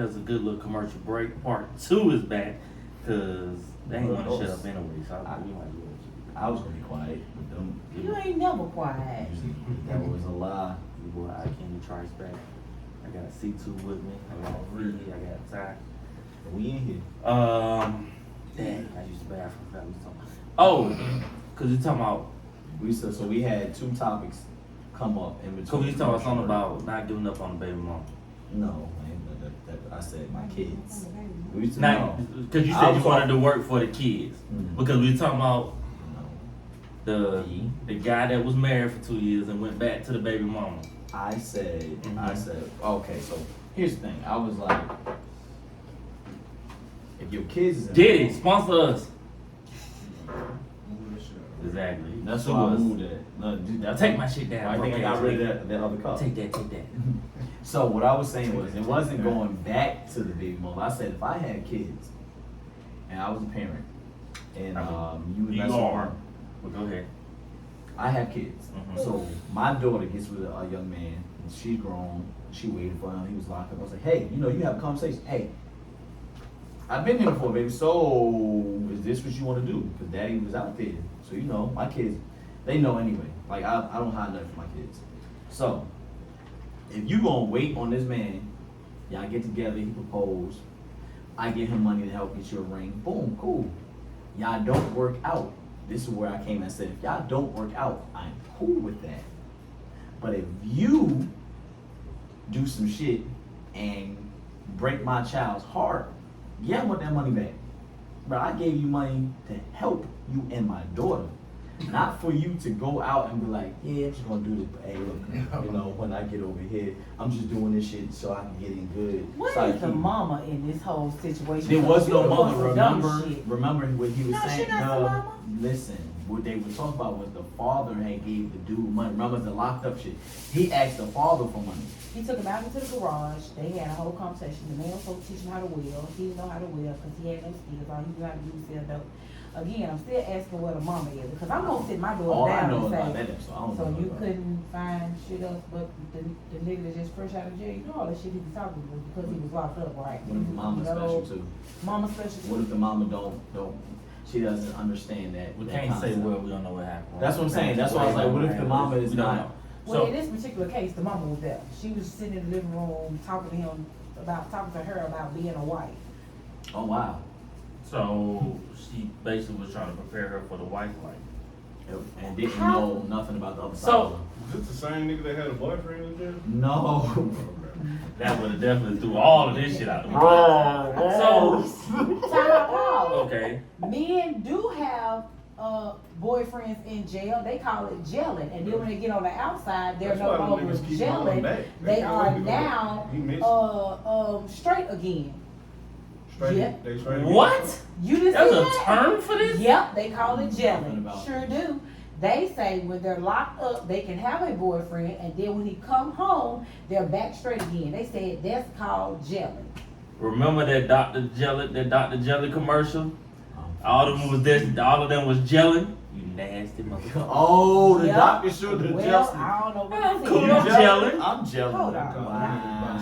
That's a good little commercial break. Part 2 is back because they ain't want to shut up anyway. So we might as well. I was gonna be quiet, but them. You ain't never quiet. That was a lie. Boy, I came to Trice back. I got C2 with me. I got Free. I got Ty. We in here. Dang, I used the bathroom. That was talking. Oh, cause you talking about. So we had 2 topics come up in between. Cause we talking about something about not giving up on the baby mom. No, man, I said my kids. We used to Not, know. cause you said you wanted to work for the kids. Mhm. Because we talking about No. the guy that was married for 2 years and went back to the baby mama. I said, okay, so here's the thing. I was like, if your kids is in Diddy, sponsor us. Exactly. That's Sue why I us. moved that. No, dude, Now take my shit down. I think I got rid of that other cup. Take that. So what I was saying was, it wasn't going back to the baby mom. I said if I had kids, and I was a parent, and you would You mess are. around. Well, go ahead. I have kids. Mhm. So my daughter gets with a young man, and she's grown. She waited for him. He was locked up. I was like, hey, you have a conversation. Hey, I've been here before, baby. So is this what you want to do? Because daddy was out there. So my kids, they know anyway. Like I don't hide nothing from my kids. So if you gonna wait on this man, y'all get together, he propose, I give him money to help get you a ring. Boom, cool. Y'all don't work out. This is where I came and said, if y'all don't work out, I'm cool with that. But if you do some shit and break my child's heart, yeah, I want that money back. But I gave you money to help you and my daughter. Not for you to go out and be like, yeah, I'm just gonna do this. But hey, look, when I get over here, I'm just doing this shit so I can get in good. What so is the mama in this whole situation? There was no You mama. doing some dumb shit. Remember what he was No, saying? she not the mama. Listen, what they were talking about was the father had gave the dude money. Remember the locked up shit? He asked the father for money. He took him out into the garage. They had a whole conversation. The man was supposed to teach him how to wheel. He didn't know how to wheel because he had no skills. All he knew how to do was sell dope. Again, I'm still asking where the mama is because I'm gonna sit my All daughter I down know and is about say, that episode. I don't so know you about it. couldn't find shit else but the nigga that just fresh out of jail. You know all that shit he was talking about because he was locked up, right? What if the mama special too? Mama special too. What if the mama don't? She doesn't understand that. We that can't say concept. well, we don't know what happened. That's what I'm saying. That's why I was like, what if the mama is We don't not? know. Well, So, in this particular case, the mama was there. She was sitting in the living room talking to her about being a wife. Oh wow. so she basically was trying to prepare her for the wife life. And didn't know nothing about the other side. So- Is this the same nigga that had a boyfriend in jail? No. That would have definitely threw all of this shit out. So, Time out. okay. Men do have boyfriends in jail. They call it gelling, and then when they get on the outside, they're That's no why them longer niggas keep going gelling. back. They can't are wait to go now back. He missed straight again. straight. yeah. They straight. What? You didn't There's see a that? term for this? Yep, they call it Talking gelling. about- Sure do. They say when they're locked up, they can have a boyfriend, and then when he come home, they're back straight again. They said that's called gelling. Remember that Dr. Jelly commercial? All of them was gelling. You nasty motherfucker. Oh, the Yep. doctor showed the Well, Chelsea. I don't know what I'm they cool. said. I'm gelling. I'm gelling. Hold on. Wow.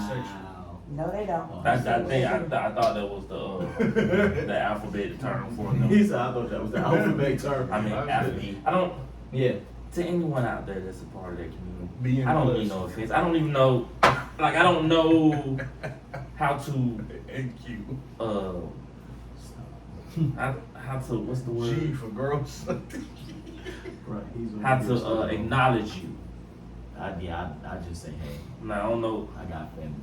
No, they don't. Oh. I thought that was the alphabet term for them. He said, I thought that was the alphabet term. I mean, I don't. Yeah. To anyone out there that's a part of that community, Being I don't mean no offense. I don't even know. Like I don't know how to. NQ. How to what's the word? G for girls. Right. He's How to acknowledge you. I just say, hey, Now I don't know. I got family.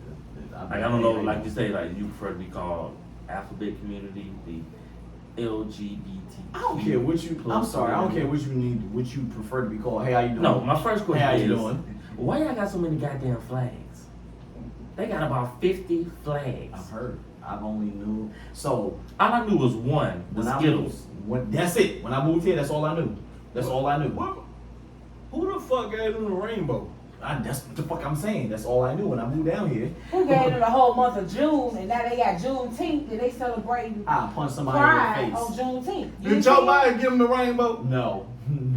Like I don't know. Like you say, like you prefer to be called alphabet community, the LGBT. I don't care what you. I'm sorry. I don't care what you need. What you prefer to be called. Hey, how you doing? No, my first question Hey, how you is, doing? why y'all got so many goddamn flags? They got about 50 flags. I've heard. I've only knew. So All I knew was one, the when Skittles. That's it. When I moved here, that's all I knew. That's all I knew. What? Who the fuck gave them the rainbow? That's what the fuck I'm saying. That's all I knew when I moved down here. Who gave them the whole month of June, and now they got Juneteenth, and they celebrating I punched somebody Pride in the on face. Juneteenth. You Did see your it? mind give them the rainbow? No,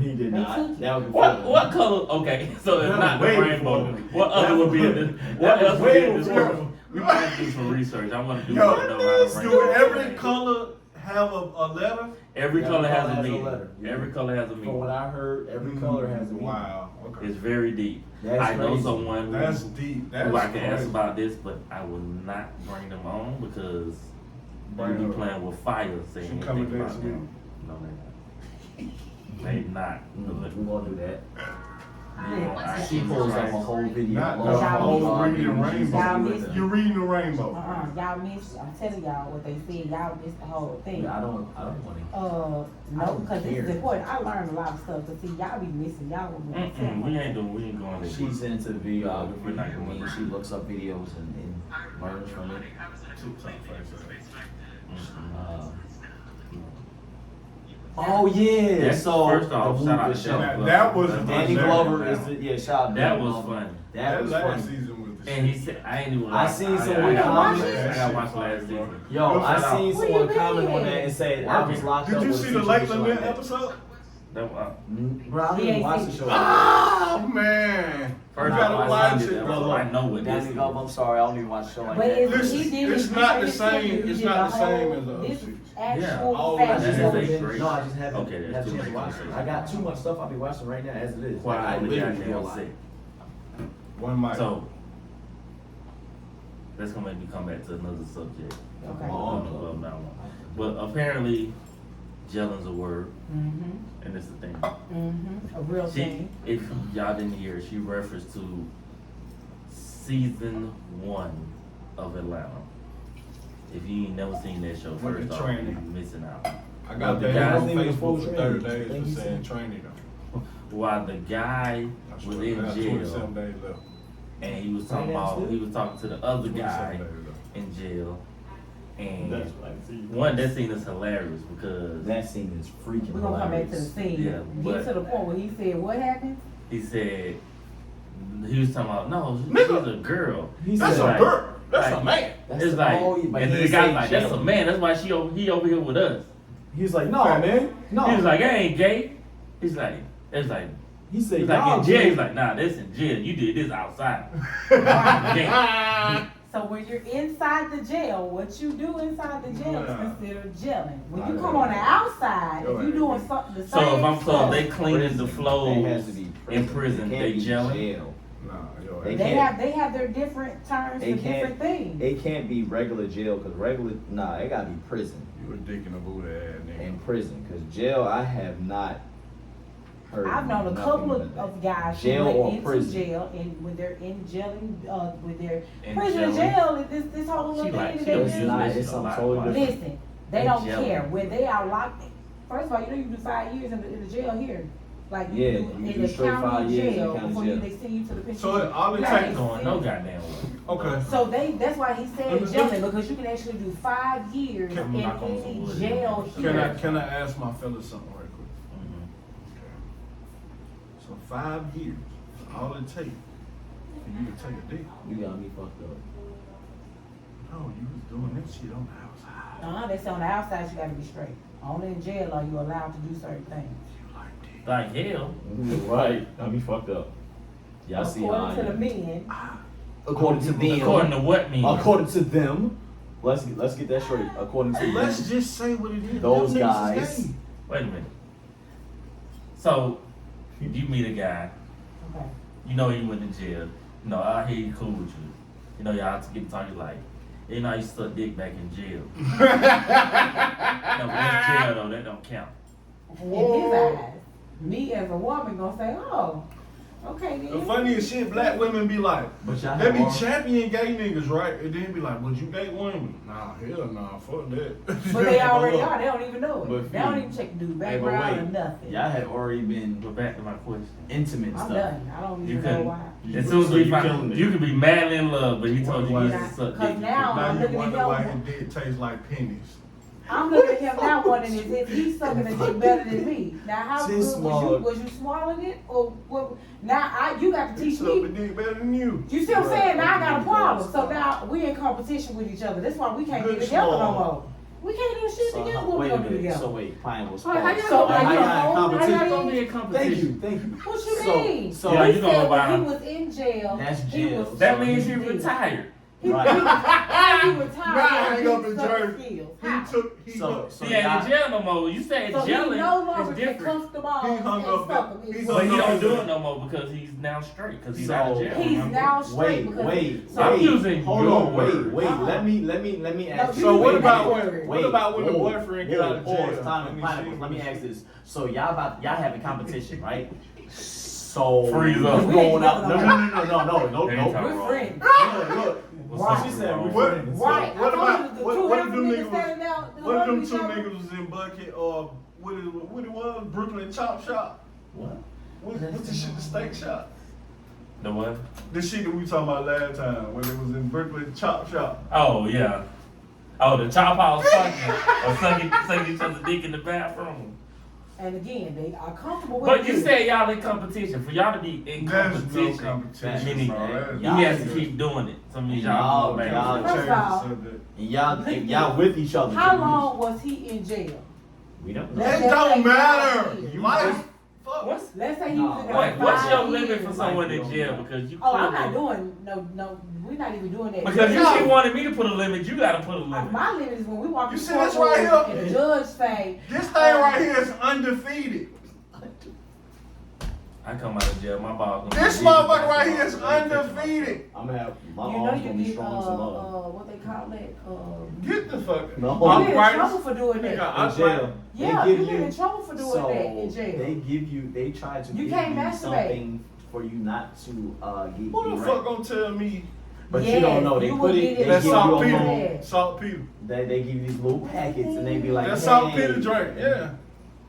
he did They not. took it. That was What color? Okay, so it's That not the was way rainbow. before. What other That would be in was- this? that What was else would be way in this before. world? We might do some research. I want to do Yo, know how to do rank. every color have a letter? Every color has a has a meaning. letter. Every color has a From what meaning. I heard, every color has a meaning. Wow. Okay. It's very deep. That's I know crazy. someone That's who, deep. That's who I can ask crazy. about this, but I will not bring them on because Bring you her be playing with fire saying She anything coming about next week. them. No, they're not. They not. We won't do that. Yeah. She pulls up a whole video. Not long the whole hard reading video. rainbow. Y'all missed You're reading the rainbow. Y'all missed, I'm telling y'all what they said, y'all missed the whole thing. I don't want to. No, because this is care. important. I learned a lot of stuff, but see, y'all be missing, y'all will be Mm-mm, we ain't going there. She's into videography. We're not going I mean, there. she looks up videos and learns from it. Uh, oh yeah. That's- So first off, the shout out the to show. Danny That was Danny Glover is the shout out. That Danny was Glover. funny. That was last funny. season was the And he shit. said, I ain't even. I seen I someone gotta watch comment. it. I gotta watch last season. Yo, Shout I out. seen Where someone you comment on been? that and said I was locked Did up. you with see a the situation Late like Lament that. episode? Bro, I He didn't ain't watch seen the it. show. Oh man! First Nah, off, gotta I watch seen it. it. Look, I know what this Danny is. Glover, I'm sorry, I don't even watch the show like But that. it's, Listen, he did it's it, not the he same- did it's the not the same whole- as the other this series. actual all fact. that I just That is haven't a been, great- no, I just haven't Okay, that's had a too chance to much watch it. conversation. I got too much stuff I'll be watching right now as it is. Quiet I on the literally do a goddamn lot. set. One mic. So that's gonna make me come back to another subject. Okay. Of that one. But apparently, gellin's a word, Mm-hmm, and it's a thing. a real She, thing. if y'all didn't hear, she referenced to season 1 of Atlanta. If you ain't never seen that show, With first the off, training. you're missing out. I got the that guy- on Wasn't even a full Facebook for training. 30 days Think for he saying said- training though. While the guy I was swear, I in got jail, 27 days left. and he was talking to the other 27 guy days left. in jail, and That's what I see. one, that scene is hilarious because That scene is freaking We're gonna come back to the hilarious. scene. Yeah, but- Get to the point where he said, what happened? he said, he was talking about, no, she's Nigga. a girl. He That's said, a like- girl. That's like- a man. That's It's like, all you- but and he then the didn't guy's say like, that's a gentleman. man, that's why he over here with us. He's like, no, man, no. He was like, I ain't gay. He's like, it's like, he said, he's like y'all in jail. gay. He's like, nah, that's in jail. You did this outside. Gay. So when you're inside the jail, what you do inside the jail Yeah. is considered gelling. When you Nah, come yeah. on the outside, Yo, if you doing something the So same if I'm told stuff, they cleaning the It floors has to be in prison, It can't they be gelling. jail. Nah, yo, They they can't- have their different terms It for can't- different things. It can't be regular jail because regular, nah, it gotta be prison. you a dick in a booty ass nigga. In prison, because jail, I have not heard. I've known a nothing couple but that. of guys Jail who or went into prison. jail and when they're in jailing, with their In prison and jailing. jail, and this whole She little like- thing she that don't they It's do. not, Listen it's a something lot, totally like- different. Listen, they In don't jail. care when they are locked. First of all, you know you do 5 years in the jail here, like you Yeah, do you in do the straight county 5 years in jail county before jail. they send you to the penitentiary. So all it You takes gotta Ain't going no send- goddamn way. Okay. So that's why he said jailing, because you can actually do 5 years Can- in knock on some any wood. jail here. Can I ask my fellas something right quick? Mhm. So 5 years, all it takes for you to take a dick. You got me fucked up. No, you was doing this shit on the outside. They say on the outside you gotta be straight. Only in jail are you allowed to do certain things. You like dick. Like hell. Right, got me fucked up. Y'all see how I According to the am. men, According to them. According to what means? According to them. Let's get that straight. According to Let's them. just say what it is. Those Them niggas guys. is gay. Wait a minute. So, you meet a guy, okay. you know he went to jail. You know, I hear he cool with you. You know, y'all get to talk, you like, you know, you suck dick back in jail. No, but that's jail though, that don't count. In his eyes, me as a woman gonna say, oh, okay The then. funniest shit, black women be like, But y'all they have be all- champion gay niggas, right? And then be like, would you date women? Nah, hell nah, fuck that. But they already look, are, they don't even know it. But They don't Fee, even check the dude Hey, but background or wait, nothing. y'all have already been But back to my question. intimate I'm stuff. done. I don't You even know couldn't, why. as soon as So we you find, killing it. you could be madly in love, but he told you Why- you used to suck Cause dick. now- now I'm you looking at wonder your- why his dick tastes like pennies. I'm looking at him now wondering if he's sucking a dick better than me. Now how good This mug. was you swallowing it or what? Now you got to He teach suck the me. dick better than you. You see what I'm Right. saying? Now I got a Okay, problem. So stop. now we in competition with each other. That's why we can't Good get together no small. more. We can't do shit So, together. What we wait a gonna do minute. together? So wait, pineapple How y'all spot. So, gonna are be you a a competition? whole- How y'all gonna be a Thank competition? you, thank you. What you So- mean? so he Yeah, you gonna said buy- when he was in jail. That's he jail. was- That means he you did. retired. Right. How he retired? Now hang up in He took Jersey. skills. He How? took, he So, hung, so He ain't y'all- in jail no more. You say So he jailing no longer is can different. cuff the balls He hung and up stuff that- them. he But hung he up don't do that- it no more because he's now straight because he's So- out of jail. He's now straight Wait, because wait, so I'm wait. using Hold your on, wait, words. wait. Uh-uh. Let me ask No, you. So what wait, about wait, when? wait, What about when the whoa, boyfriend get whoa, out of pause, jail? time and and he pineapple. shit? Let me ask this. So y'all having competition, right? So Freeze you up. going out? No. Anytime. we're friends. Look. What's Right. up, She said bro? we're What? friends. Right. What I told about you the what? two What if African them niggas niggas? standing out, What if them hugging two each other? niggas was in Bucket or what it was Brooklyn Chop Shop? What? What's the shit? The steak shop. The what? The shit that we talking about last time when it was in Brooklyn Chop Shop. Oh yeah. Oh, the chop house fucking or sucking each other dick in the bathroom. And again, they are comfortable with But you said y'all in competition. For y'all to be in There's no competition, competition, meaning bro. That's- Y'all- he has to keep doing it. So means y'all go Y'all- back. First Change the off, subject. And y'all with each other. How long was he in jail? We don't know. Let's It just don't say matter. 5 years. Life. Fuck. What's Let's say he was in there Wait, for what's 5 your limit years. for someone in jail? Because you Oh, I'm not clearly- doing no. We're not even doing that. Because No. you wanted me to put a limit, you gotta put a limit. My limit is when we walk You in see the this courtroom right here? and the judge say, This thing right here is undefeated. I come out of jail, my balls gonna be This deep. motherfucker right here is undefeated. I'm gonna have my you know, arms you gonna be get strong tomorrow. what they call it. Get the fuck. No. You get in Arthritis. trouble for doing Nigga, that. In jail. Yeah, They you give get in trouble for doing so that in jail. they try to You give can't you masturbate. something for you not to get Who the erect. fuck gonna tell me But you Yes, don't know. They you put will it. get They it. give that's you a saltpeter? little. Yeah. Saltpeter. They give you these little packets and they be like, That's hey. saltpeter drink. Yeah.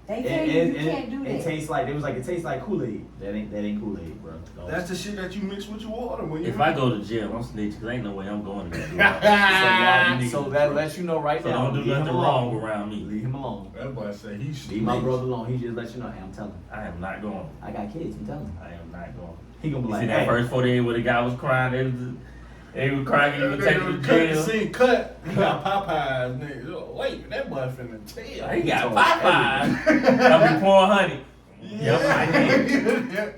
They tell you you can't do It that. tastes like it tastes like Kool-Aid. That ain't Kool-Aid, bro. No. That's the shit that you mix with your water when you. If I go to jail, I'm snitching because ain't no way I'm going to jail. So that lets you know right So now. don't do leave him nothing alone. wrong around me. Leave him alone. That boy said he's Leave my brother alone. He just let you know. Hey, I'm telling. I am not going. I got kids. I'm telling. I am not going. He gonna be You like, see that hey. first 48 where the guy was crying, they were crying, he was taking to jail. See, cut. He got Popeyes, nigga. Oh, wait, that boy finna tell. He got told Popeyes. I be pouring honey. Yep, I did. Yeah.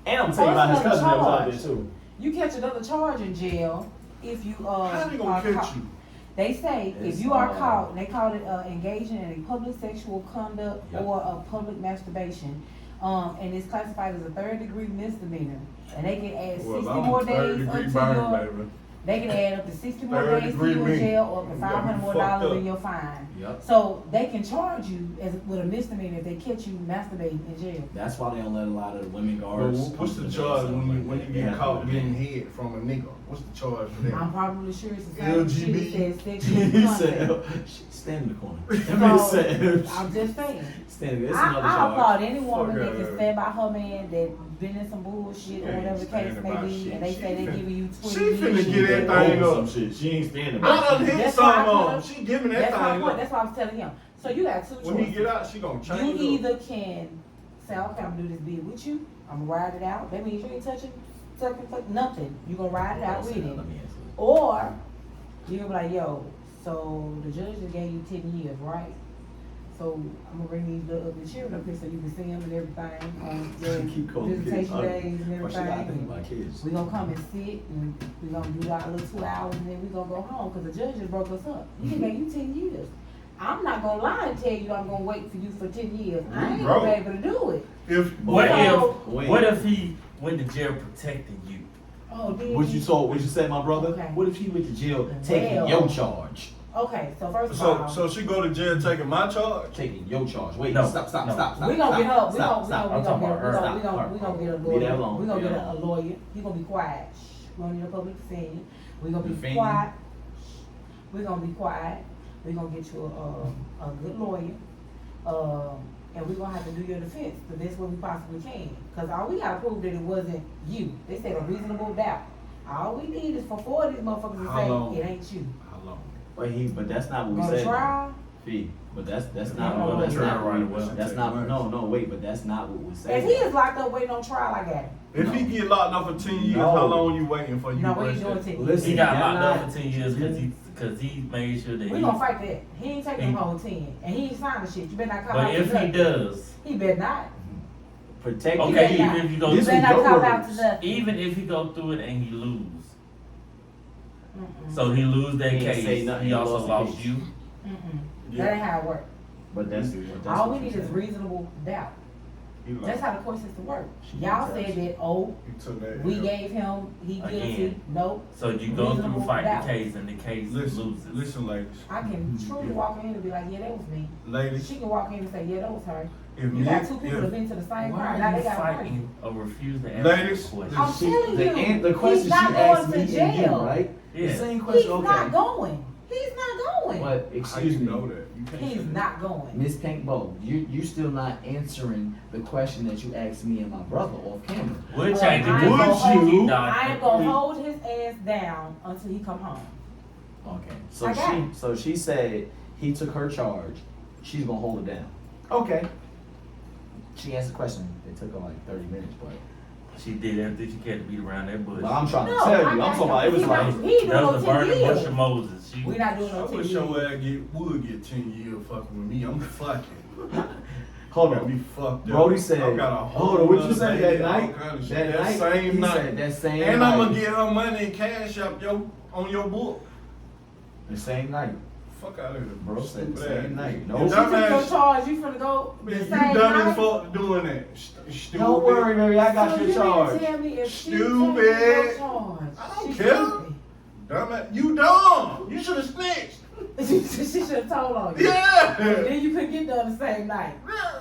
And I'm telling you about his cousin that was out there Charge. too. You catch another charge in jail if you How they gonna are catch caught. you? They say It's, if you are uh, caught, they call it engaging in a public sexual conduct Yep. or a public masturbation, and it's classified as a third-degree misdemeanor, and they can add 60 I'm more a third days degree up to burn, your. baby. They can add up to 60 more Third days to degree you me. in jail or up to You got me $500 more fucked up. in your fine. Yep. So they can charge you with a misdemeanor if they catch you masturbating in jail. That's why they don't let a lot of the women But guards. what's come the to jail charge and stuff when like you that. get They caught have to getting be- head from a nigga? What's the charge for that? I'm probably sure it's the same shit LGB. that says sexual He contact. said, stand in the corner. That So, said, I'm just saying. stand. It's I another applaud charge. any woman Fuck that her. can stand by her man that been in some bullshit or She whatever the ain't case standing may by be, shit. and they She say they finna- giving you 20 she finna years. get that Over thing up. some shit. She ain't standing by I done shit. hit That's why I some told her- She giving that That's my thing point. up. That's what I was telling him. So you got two When he choices. get out, she gonna You change either can say, okay, I'm gonna do this bid with you. I'm gonna ride it out. That means you ain't touching nothing. You gonna ride it out with him. Let me answer it. Or you gonna be like, yo, so the judge just gave you 10 years, right? So I'm gonna bring these little ugly children up here so you can see them and everything on your Keep calling kids visitation ugly. days and Why she gotta think everything. about kids? We gonna come and sit and we gonna do our little 2 hours and then we gonna go home because the judge just broke us up. He can make you 10 years. I'm not gonna lie and tell you I'm gonna wait for you for 10 years. I ain't Bro. gonna be able to do it. If What So- what if he went to jail protecting you? Oh, did What he? you told? What you said, my brother? Okay. What if he went to jail taking Well. your charge? Okay, so first of so all, so she go to jail taking my charge. Taking your charge. Wait, No, stop. no. we gonna get her. We Stop. gonna I'm talking about her. get a Leave lawyer. that alone. We gonna Leave get that a alone. lawyer. He gonna be quiet. Shh. We gonna need a public defender. We gonna be Defend. quiet. We gonna be quiet. We gonna get you a good lawyer. And we gonna have to do your defense the best way we possibly can. Cause all we gotta prove that it wasn't you. They said a reasonable doubt. All we need is for 4 of these motherfuckers to How long? say it ain't you. How long? But that's not what we Gonna said. try. Fee. But that's Yeah, not I'm what gonna that's try not right what away. that's not no wait, but that's not what we said. If he is locked up waiting on trial, I got him. If he get locked up for 10 years, No. how long you waiting for you? No, to we ain't rush doing that? 10 years. Listen, He got y'all locked up not- for 10 years because he made sure that We he. gonna fight that. He ain't taking He- the whole 10. And he ain't signing shit. You better not come out But to if he nothing. does, He better not. Protect okay, better even not. if you go, You This better is not your come out to words. nothing. even if he go through it and he lose, So he lose that He ain't say case. nothing, He he also lost the lost case. you. That ain't how it works. But that's All what we you need is said. reasonable doubt. He like, That's how the court system works. She Y'all didn't said tell that, oh, he took that. we L. gave him, he guilty. Again. Nope. So you go Reasonable through fight doubt. the case and the case Listen, loses. listen, ladies. I can truly walk in and be like, yeah, that was me. Ladies, She can walk in and say, yeah, that was her. if You me, got two people that if, been to the same Why crime, now are they you got a fighting or refuse to answer Ladies, the question? I'm telling you, The question he's she not asked going me to and you, jail. right? Yeah. The same He's question, okay. not going. He's not going. But, how excuse you me, know that? You can't He's say that. not going. Miss Pinkbo, you still not answering the question that you asked me and my brother off camera. We'll Well, change it. I ain't Would gonna hold- you? I ain't gonna hold his ass down until he come home. Okay, I got it. so she said he took her charge, she's gonna hold it down. Okay. She asked the question, it took her like 30 minutes, but She did everything she can to beat around that bush. but I'm trying to No, tell you, I I'm got talking about, it was him. like, He doing That no was the 10 burning bush years. of Moses. She, We not doing I no 10 wish years. your ass would get 10 years fucking with me. I'm fucking. hold Got me on. fucked up. Brody said, I got a hold on, what you nother say baby, that all night? kind of shit. That That night, same he night. said that same And night. I'm gonna get her money in cash up on your book. The same night. Fuck out of here. Bro said the Stupid same ass. night. You No. She took dumbass- your charge, you finna go the Man, same you dumb night? as fuck doing that. Stupid. Don't worry, baby, I got So your you charge. mean to tell me if she Stupid. take your charge, I don't she care. guilty? Dumbass. You dumb. You should have snitched. She should have told on you. Yeah. Then you couldn't get done the same night.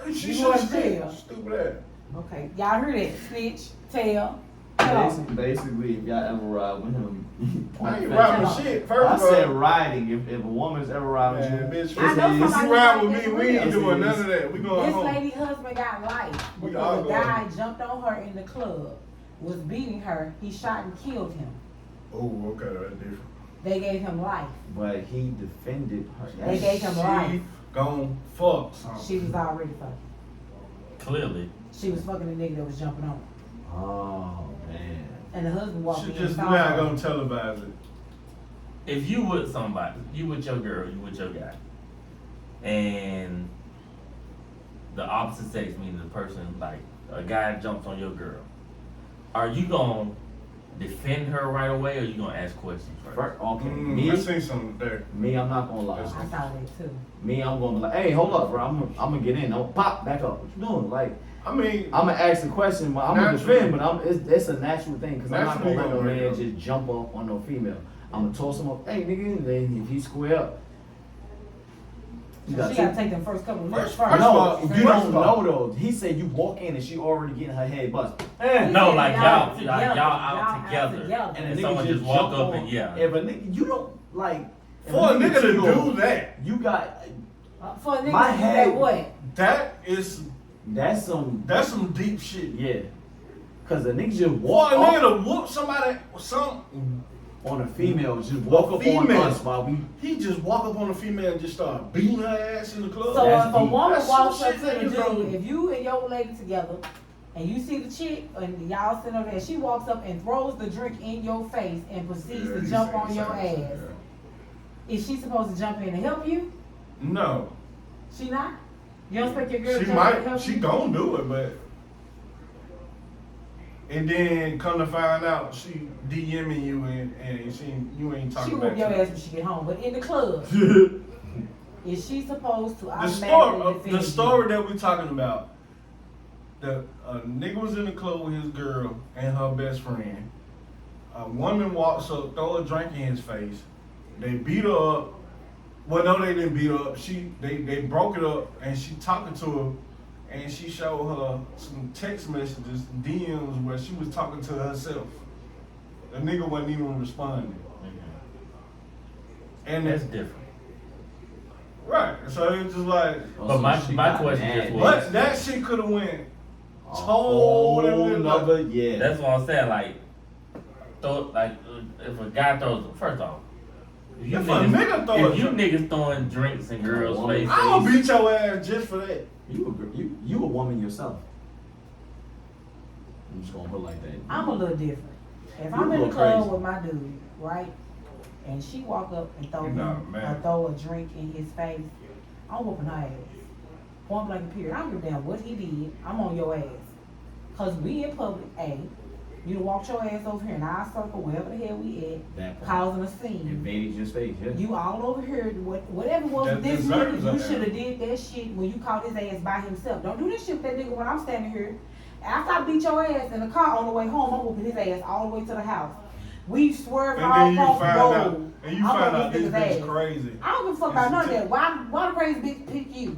She You should going have to jail. snitched. Stupid ass. Okay, y'all heard that? Snitch, tell. Tell. Basically, if y'all ever ride with him, I ain't on riding Tell. shit. I First of said all, riding. If a woman's ever riding with man, you, bitch, I know if somebody you ride like with this me, we real. ain't doing none of that. We going This home. lady husband got life We because all a guy going. jumped on her in the club, was beating her. He shot and killed him. Oh, okay, that's different. They gave him life. but he defended her. They gave him life. She gon' fuck something. She was already fucking. clearly. She was fucking the nigga that was jumping on her. Oh man. And the husband walked She in just and saw not her. gonna televise it. If you with somebody, you with your girl, you with your guy, and the opposite sex, meaning the person, like a guy jumps on your girl, are you gonna defend her right away, or you gonna ask questions first? Okay, I seen something there. me, I'm not gonna lie. I saw that too. Me, I'm gonna be like, hey, hold up, bro. I'm gonna get in. I'm pop back up. What you doing? Like, I mean, I'm gonna ask the question, but I'm gonna Naturally. defend. But it's a natural thing because I'm not Naturally gonna let no gonna man break up. just jump up on no female. I'm gonna toss him up. Hey, nigga, and then if he square up, you So got she two. gotta take them first couple of minutes First- first. No, all- you first don't of all- know though. He said you walk in and she already getting her head bust. He No, said like y'all y'all together. out together. And And a someone nigga just walk jump up on- and yeah. If a nigga, you don't like. if for a nigga to cheat do on- that, you got For a nigga My to do head- that what? that is that's some deep shit. yeah. Cause the nigga just For walk a up nigga to whoop somebody, on a female, just walk up on female. us while we. he just walk up on a female and just start beating her ass in the club. So That's if a deep. woman That's walks some up shit to the niggas don't dude, do. if you and your lady together, and you see the chick, and y'all sitting over there, she walks up and throws the drink in your face and proceeds Yeah, to he jump said on your something, ass. yeah. Is she supposed to jump in and help you? No, She not? You don't expect your girl to she jump in and might. help She you? gon' do it, but. And then come to find out, she DMing you and you ain't She talking can back whoop your to ass her. when she get home, but in the club, is she supposed to The automatically defend you? story that we talking about, the nigga was in the club with his girl and her best friend. A woman walks up, throw a drink in his face. They beat her up. Well, no, they didn't beat her up. They broke it up, and she talking to her, and she showed her some text messages, DMs, where she was talking to herself. The nigga wasn't even responding. And That's that's different. right. So it's just like, But my question just was- but that shit could have went A whole nother, yeah. That's what I'm saying. Like, if a guy throws, first off, If a nigga throw a if you drink- niggas throwing drinks in girls' woman. faces, I'm gonna beat your ass just for that. You a woman yourself. I'm just gonna put it like that. I'm a little different. If You I'm a in the little club crazy. with my dude, right, and she walk up and throw You him not a man. or throw a drink in his face, I'm whooping her ass. Point blank period. I don't give a damn what he did. I'm on your ass. Cause we in public, A. You done walked your ass over here in our circle, wherever the hell we That at, part. causing a scene. Invaded your space, yeah. You all over here, whatever it was That with this deserves nigga, you that. should have did that shit when you caught his ass by himself. Don't do this shit with that nigga when I'm standing here. After I beat your ass in the car on the way home, I'm whooping his ass all the way to the house. We swerved And all then you across the find out, road. and you I'm find on out this nigga's bitch ass. crazy. I don't give a fuck about none of that. Why the crazy bitch pick you?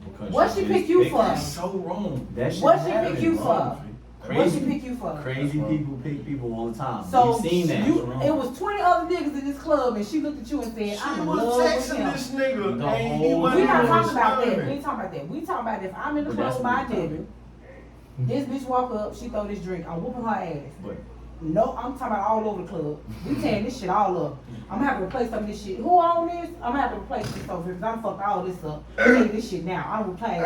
Because What she just pick you big- for? That's so wrong. That shit What she happens, pick you bro. for? Crazy. What she pick you for? Crazy That's people pick people all the time. So We've seen that. it was 20 other niggas in this club, and she looked at you and said, She "I'm in was love with texting him." this nigga, The and he whole wasn't We not even talking about that. We responding. ain't talking about that. We talking about if I'm in the But club that's with my what we talking nigga, this bitch walk up, she throw this drink, I'm whooping her ass. But No, I'm talking about all over the club. We tearing this shit all up. I'm gonna have to replace some of this shit. Who on this? I'm gonna have to replace this over here because I'm fucked all this up. Take this shit now. I'm replacing.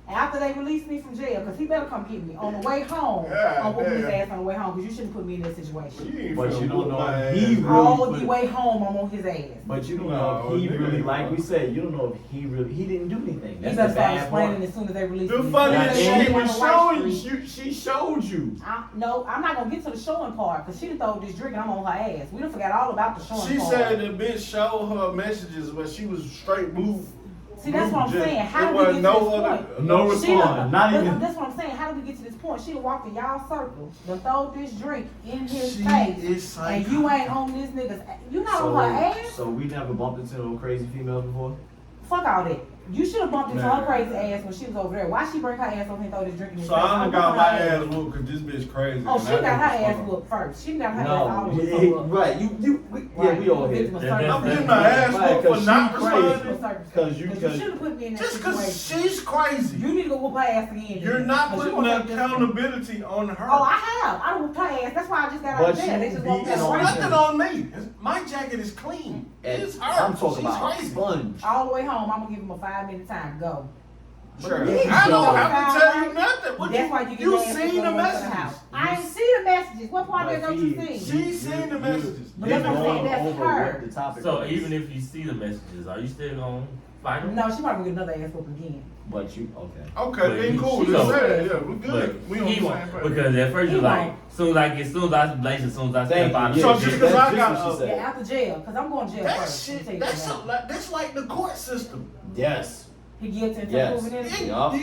After they release me from jail, because he better come get me. On the way home, I'm whooping his ass on the way home because you shouldn't put me in that situation. You ain't But finna you don't whoop know my if he ass. really All put the it- way home, I'm on his ass. But you don't No, know if he nigga, really, no. like we said, you don't know if he really, he didn't do anything. He That's better the start bad explaining part. as soon as they release The me. funniest And shit he on was the right showing street. you, she showed you. No, I'm not gonna get to the showing part because she done throw this drink and I'm on her ass. We done forgot all about the showing She part. said the bitch showed her messages, but she was straight blue. See, that's what I'm Just- saying. How it did we get was to no this other- point? No She done- respond, not but even. That's what I'm saying. How did we get to this point? She done walked in y'all circle, done throw this drink in his She face, is and psycho. you ain't on this nigga's. You not on her ass. So we never bumped into no crazy females before. Fuck all that. You should have bumped into Nah. her crazy ass when she was over there. Why she bring her ass over here and throw this drink in his So face? I done I'm got whooping my her ass whooped because this bitch crazy. Oh, and she I got her think ass it's whooped first. She got her ass all No, the way yeah, up. right. Yeah, Right, we all you here. victim of That- circus. I'm getting my ass Right, whooped 'cause for not she responding. crazy. Victim of circus. Cause you- 'Cause cause- you should have put me in that Just because situation. she's crazy. You need to go whoop her ass again. You're then. not 'Cause you putting gonna the take this- accountability on her. Oh, I have. I done whooped her ass. That's why I just got out But of jail. They you just walked beating out on right her. Nothing on me. My jacket is clean. And It's her. I'm talking She's about crazy. sponge. all the way home. I'm gonna give him a 5-minute time. Go. Sure. I don't have to tell you Right. nothing. What That's why you get you your ass seen to the go to the messages. house. I ain't see the messages. What part of that don't you see? She seen the messages. But that's what I'm saying, that's over her. what the topic So was. even if you see the messages, are you still gonna fight them? No, she probably get another ass whoop again. But you okay? Okay, But then he- cool. she Just know. say it. Yeah, we But good. We on the he same won't, page. because at first He you're like, won't. soon as I blazed, as soon as I Thank step you. out. Yeah, So of just the 'cause gym, I that's got what she Yeah, said. after jail, cause I'm going to jail That first. Let me shit, tell you that's that. that's like the court system. Yes. He guilty until Yes. proven innocent. Yup.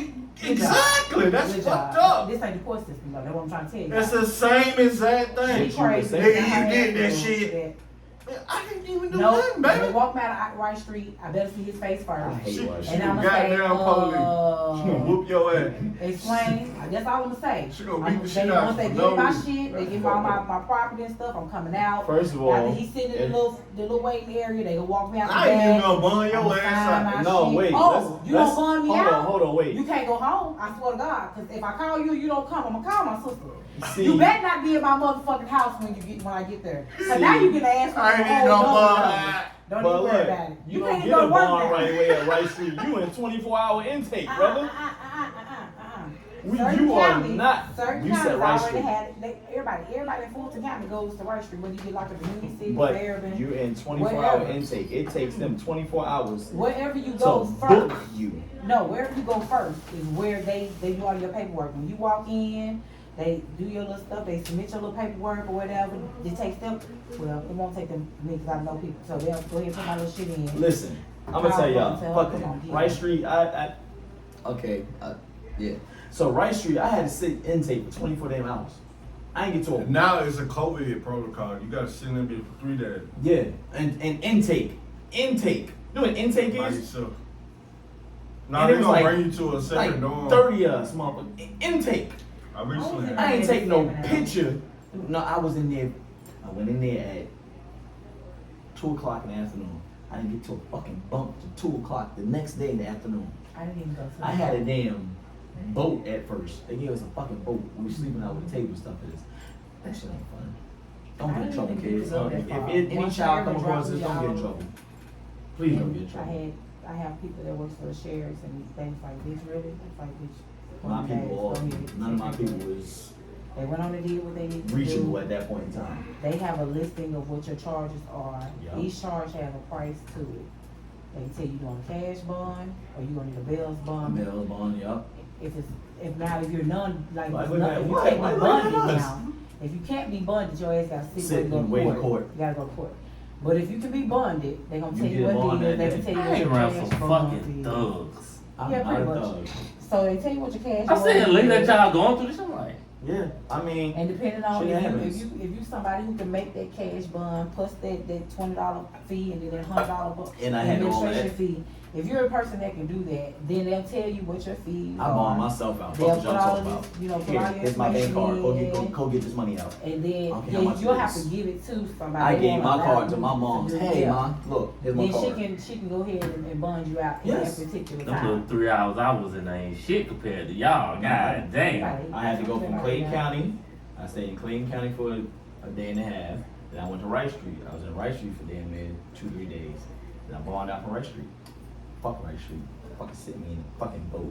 Exactly. That's Good fucked job. up. This ain't the court system though. That's what I'm trying to tell you. It's the same exact She thing. She crazy. was saying- That's You how did that ass shit. whooped. I didn't even do No, nothing, when they baby. walk me out of Rice Street, I better see his face I first. hate She, Rush. she And gonna I'ma say, goddamn police. She gonna whoop your ass. Explain. That's all I'm gonna say. She gonna beat the shit They- out Once they for get no my reason. shit, they get my property and stuff, I'm coming out. First of all, After he's sitting in the little waiting area, they gonna walk me out the I ain't even back. gonna bun your I'ma ass sign out. my no, shit. wait. Oh, you gonna bun me out? Hold on, wait. You can't go home. I swear to God. Cause if I call you, you don't come. I'm gonna call my sister. See, You better not be at my motherfucking house when I get there. Cause See, now you get asked for I ain't the even whole gonna number. bun that. Don't but even worry look, about it. you can't don't even get go a to work bond now. right away at Rice Street. You in 24-hour intake, brother. Certain You are counties- not. Certain You said counties Rice already Street. had it. Everybody in Fulton County goes to Rice Street, whether you get locked up in Union City, But Fairhaven, you in 24-hour Wherever. intake. It takes them 24 hours wherever you to go book first. you. No, wherever you go first is where they do all your paperwork. When you walk in, they do your little stuff, they submit your little paperwork or whatever. It takes them, well, it won't take them me because I know people, so they'll go ahead and put my little shit in. Listen, I'm gonna tell y'all. Fuck Come on, it. yeah. Rice Street. Yeah. So Rice Street, I had to sit intake for 24 damn hours. I ain't get to a Now it's a COVID protocol. You gotta sit in there for 3 days yeah, and intake. You know what intake by is? yourself. And Now it they was gonna like- bring you to a second Like dorm. 30 of us, motherfucker. Intake. I recently I I had. ain't take no 7 hours. picture. No, I was in there. I went in there at 2:00 in the afternoon. I didn't get to a fucking bump to 2:00 the next day in the afternoon. I didn't even go to I had a damn boat at first. They gave us a fucking boat. We were sleeping out with the table stuff for this. That shit ain't fun. Don't I get in didn't trouble, think you kids. could go that If far. any Once child I come ever across dropped this, don't get in y'all- trouble. Please don't get in trouble. I have people that work for the sheriffs and things like this, really. It's like, bitch. My one day, people, all, go ahead, none of my take your people bill. was They went on and did what they needed to reachable do. at that point in time. They have a listing of what your charges are. Yeah. Each charge has a price to it. They can tell you doing a cash bond or you gonna need a bail's bond. Mail bond, yup. if you're none, like, Like, if look at you what? can't Like, be look at bonded us. now, if you can't be bonded, your ass gotta sit Sit and go and wait in to court. court. You gotta go to court. But if you can be bonded, they gonna You tell you get a what bond it is, they that can day. tell you I what ain't your around cash some bond fucking is. thugs. I'm Yeah, not pretty a much. thug. So they tell you what your cash I bond said, look at is. y'all going through this. I'm like, Yeah, I mean, And depending on Shit if happens. you somebody who can make that cash bond plus that $20 fee and then that $100 And I handle all administration that. fee, if you're a person that can do that, then they'll tell you what your fees I are. bond myself out. They'll Fuck put what y'all all talking of about. this, you know, put Here, all your here's my bank card. information Go get this money out. And then Okay, how yeah, much you'll it have is? to give it to somebody. I They gave won't my allow card to you my mom's. do Hey, that. mom, look, here's my Then card. she can go ahead and bond you out Yes. in that particular them little time. 3 hours I was in there ain't shit compared to y'all. God damn. Right. I had to go from Right. Clayton County. I stayed in Clayton County for a day and a half. Then I went to Rice Street. I was in Rice Street for damn near 2-3 days. Then I bonded out from Rice Street. Fuck Rice Street. Fucking sit me in a fucking boat.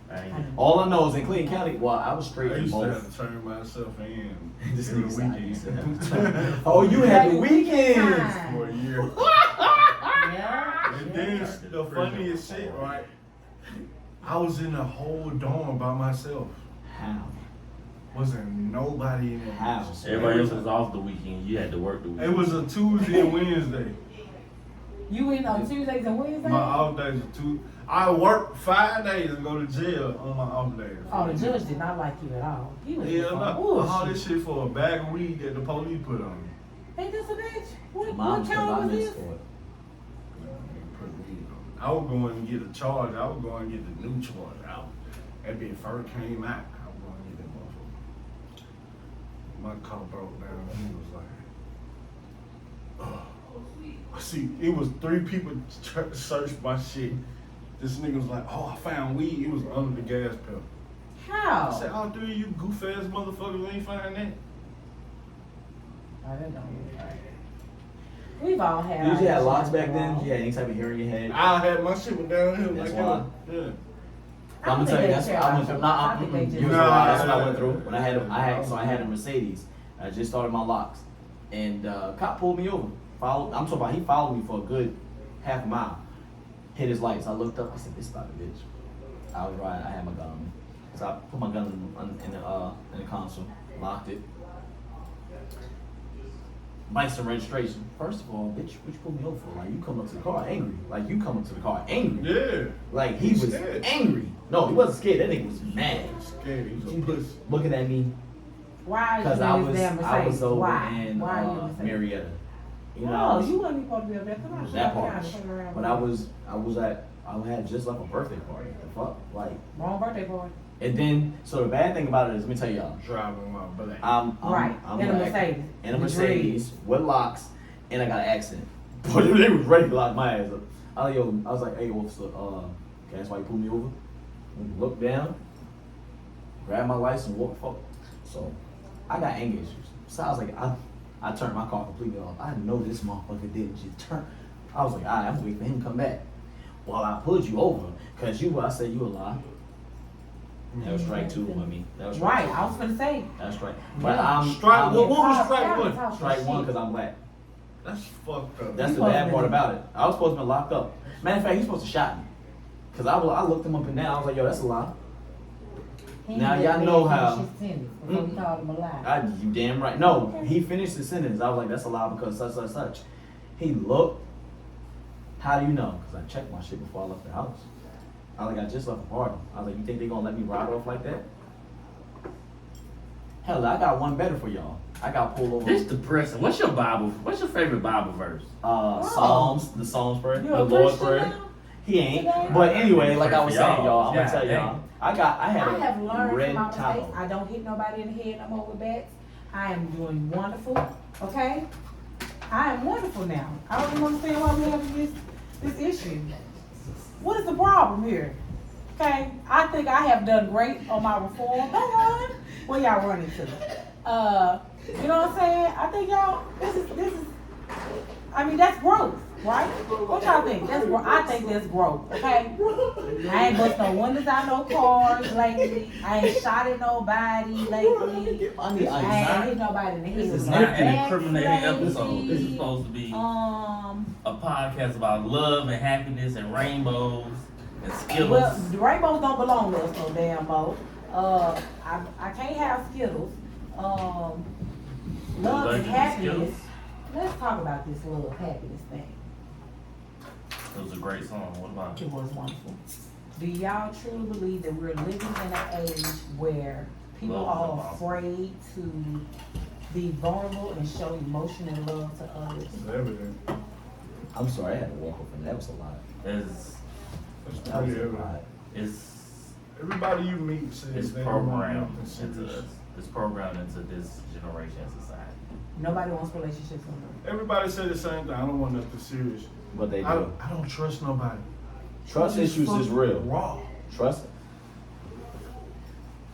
I ain't. All I know is in Clayton County, well, I was I straight in used to have both. to turn myself in This every nigga said I used to have to weekend. Oh, you had the weekends. Time. For a year. Yeah. And then the funniest shit, right? I was in the whole dorm by myself. How? Wasn't nobody in there. How? Everybody else was off the weekend. You had to work the weekend. It was a Tuesday and Wednesday. You in on Tuesdays and Wednesdays? My off days are two. I work 5 days and go to jail on my off days. Oh, the judge did not like you at all. He was Hell just no. like, All "Ooh, this shit for a bag of weed that the police put on me. ain't this a bitch? What Mom said I count was missed this? for it. Put weed on me. I was going to get a charge. I was going to get the new charge out. That bitch first came out. I was going to get that motherfucker. My car broke down. He was like, ugh. See, it was 3 people searched my shit. This nigga was like, oh, I found weed. It was under the gas pedal. I said, How? all 3 of you goof ass motherfuckers ain't find that. I don't know. We've all had. Did you our have locks shit back then? wrong. Did you have any type of hair in your head? I had my shit was down here That's like why. that. Yeah. I I'm don't gonna think tell you, they that's care what I about went through. your Nah, locks. I think they just- you was Nah, right. That's what I nah, went through. When I had nah. I had a Mercedes. I just started my locks, and cop pulled me over. I'm talking about he followed me for a good half a mile. Hit his lights. I looked up. I said, "This is about the bitch." I was riding. I had my gun on me, so I put my gun in the console, locked it. License and registration. First of all, bitch, what you pulled me over for? Like you come up to the car angry. Like you come up to the car angry. Yeah. Like he was Scared. angry. No, he wasn't scared. That nigga was mad. Scared. He was You a pussy. just looking at me Why are because you I in was this damn Mercedes? over Why? in Why are you in Mercedes? Marietta. You know, No, you wasn't supposed to be up there. Come on, that come part. on, come around. But I had just left a birthday party. The fuck, like, Wrong birthday boy. and then so the bad thing about it is, let me tell y'all, Driving my black. I'm Right, I'm in a black, Mercedes. in a With Mercedes with locks, and I got an accident. But they was ready to lock my ass up. I was like, hey officer, that's why you pulled me over. Look down, grab my license, walk fuck. So I got anger issues. So I was like, I turned my car completely off. I know this motherfucker didn't just turn. I was like, all right, I'm waiting for him to come back. Well, I pulled you over because I said you a lie. That was strike 2 with me. That was strike Right, 2. I was gonna say. That's right. But Yeah. Strike- what was Talk- strike talk- one? talk strike 1 shit. because I'm black. That's fucked up. That's You the bad supposed part to- about it. I was supposed to be locked up. Matter of fact, he's supposed to shot me. Cause I looked him up and down. I was like, yo, that's a lie. He Now, didn't y'all let know me how- finish his sentence before we called him a lie. You damn right. No, he finished the sentence. I was like, that's a lie because such. He looked. How do you know? Because I checked my shit before I left the house. I was like, I just left the party. I was like, you think they gonna let me ride off like that? Hell, I got one better for y'all. I got pulled over. This depressing. What's your Bible? What's your favorite Bible verse? Psalms, the Psalms prayer, You the a Lord's Christian prayer. now? He ain't. Today? But anyway, like I was For y'all. saying, y'all, I'm gonna God tell dang. y'all. I had I have a learned red from my mistakes. Tahoe. I don't hit nobody in the head no more with bats. I am doing wonderful. Okay? I am wonderful now. I don't even understand why we're having this issue. What is the problem here? Okay? I think I have done great on my reform. Don't run. Where y'all running to? You know what I'm saying? I think y'all, this is, I mean, that's growth, right? What y'all think? I think that's growth, okay? I ain't bust no windows out no cars lately. I ain't shot at nobody lately. I mean, I ain't hit nobody in the head. This is with not no an bats incriminating episode. lately. This is supposed to be Um, a podcast about love and happiness and rainbows. and Skittles. Well, the rainbows don't belong to us no damn more. I can't have Skittles. Love Allergic and to happiness. Skittles? Let's talk about this love happiness thing. It was a great song. What about It it? was wonderful. Do y'all truly believe that we're living in an age where people Love is are impossible. afraid to be vulnerable and show emotion and love to others? It's evident. I'm sorry, I had to walk up from that. Was a lot. It's It's That was pretty a evident. lot. it's Everybody you meet says it's they don't want programmed nothing into serious. us. It's programmed into this generation and society. Nobody wants relationships with them. Everybody say the same thing. I don't want nothing serious. But they I do. don't trust nobody. Trust Just issues is fuck real. Raw. Trust.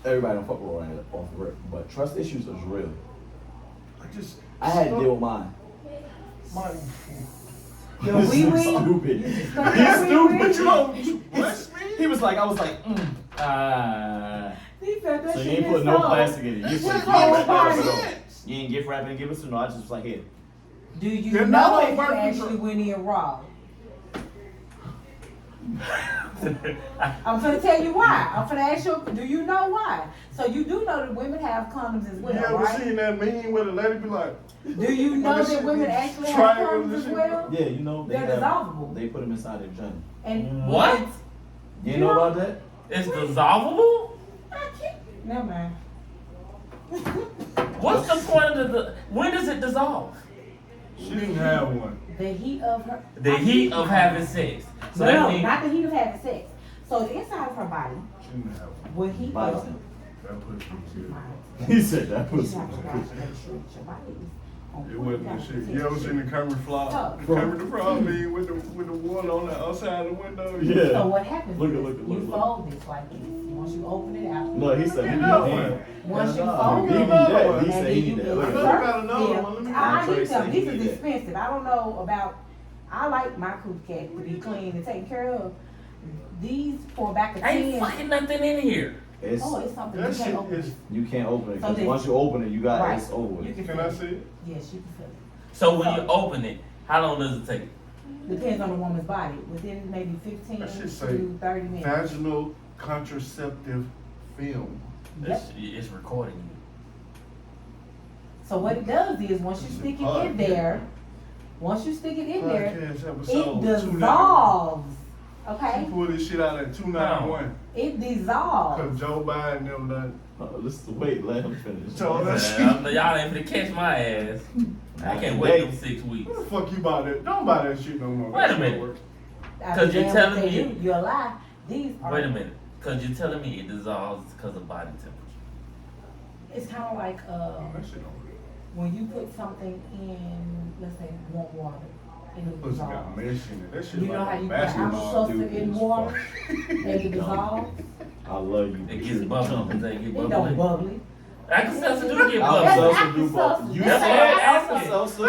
Everybody don't fuck with Ryan off the rip, but trust issues is real. I had to deal with mine. My, Your This wee is wee. stupid. You He's stuck your wee stupid. wee? you don't bless me. He was like, I was like, He said that So you shit ain't is put no so- plastic in it. You This just is like, whole wrap body. it up. You ain't gift wrapping and give it to no. I just was like, here. Do you They're know not if you working actually for- went in raw? I'm gonna tell you why. I'm gonna ask you, do you know why? So you do know that women have condoms as well, You ever right? seen that meme where the lady be like, Do you know this that shit women be actually have triangle condoms this as shit? well? Yeah, you know, they They're dissolvable. They put them inside their vagina. And What? You ain't know about that? It's dissolvable? Never mind. What's the point of the when does it dissolve? she didn't have one. The heat of her. The heat of having sex. So No, that no, means not the heat of having sex. So the inside of her body She didn't have one. will heat Body up. temp. That pussy was good. He said that You was. have to watch, make sure that your body is on It point. wasn't You the gotta shit. You ever seen the Kermit Frog? The Kermit the Frog meme with the water on the outside of the window? Yeah. So what happens Look at- is look at- you look. fold this like this. Once you open it out. No, he said he need Another that. one. Once you Nah, fold he it, need that. He and said then he you need that. can Look at insert- that. got another one. Let me I Trey need said them. he These need is that. expensive. I don't know about. I like my coop cat to be clean and taken care of. These for back of ain't 10. fucking nothing in here. It's, Oh, it's something That you shit can't open. is. you can't open it So because then- once you open it, you got Right. it's over. You with. can Can feel I it. see it? Yes, you can feel it. So when you open it, how long does it take? Depends on the woman's body. Within maybe 15 That shit to say 30 minutes. Vaginal contraceptive film. Yep. It's recording you. So what it does is once you stick it in there, once you stick it in there, Podcast it episode 291. dissolves. She Okay? pulled this shit out at 291. It dissolves. Cause Joe Biden never done. Wait, let him finish. So that's- Y'all ain't finna catch my ass. I can't wait them 6 weeks. What the fuck you buy that? Don't buy that shit no more. Wait a That shit minute. work. I 'Cause you're damn telling if they me- do, you're alive. These are. Wait a minute. Cause you're telling me it dissolves because of body temperature. It's kind of like That shit don't work. when you put something in, let's say, warm water, and it Pussy got dissolves. mesh in it. That shit You know like how a you put basketball. alka dude, in is water fuck. and it dissolves? I love you. It gets bubbly. They get It don't bubbly. bubbly. I can sense it do get I'll That's bubbly. also do both. Alka-Seltzer. You That's said Alka-Seltzer. Alka-Seltzer. I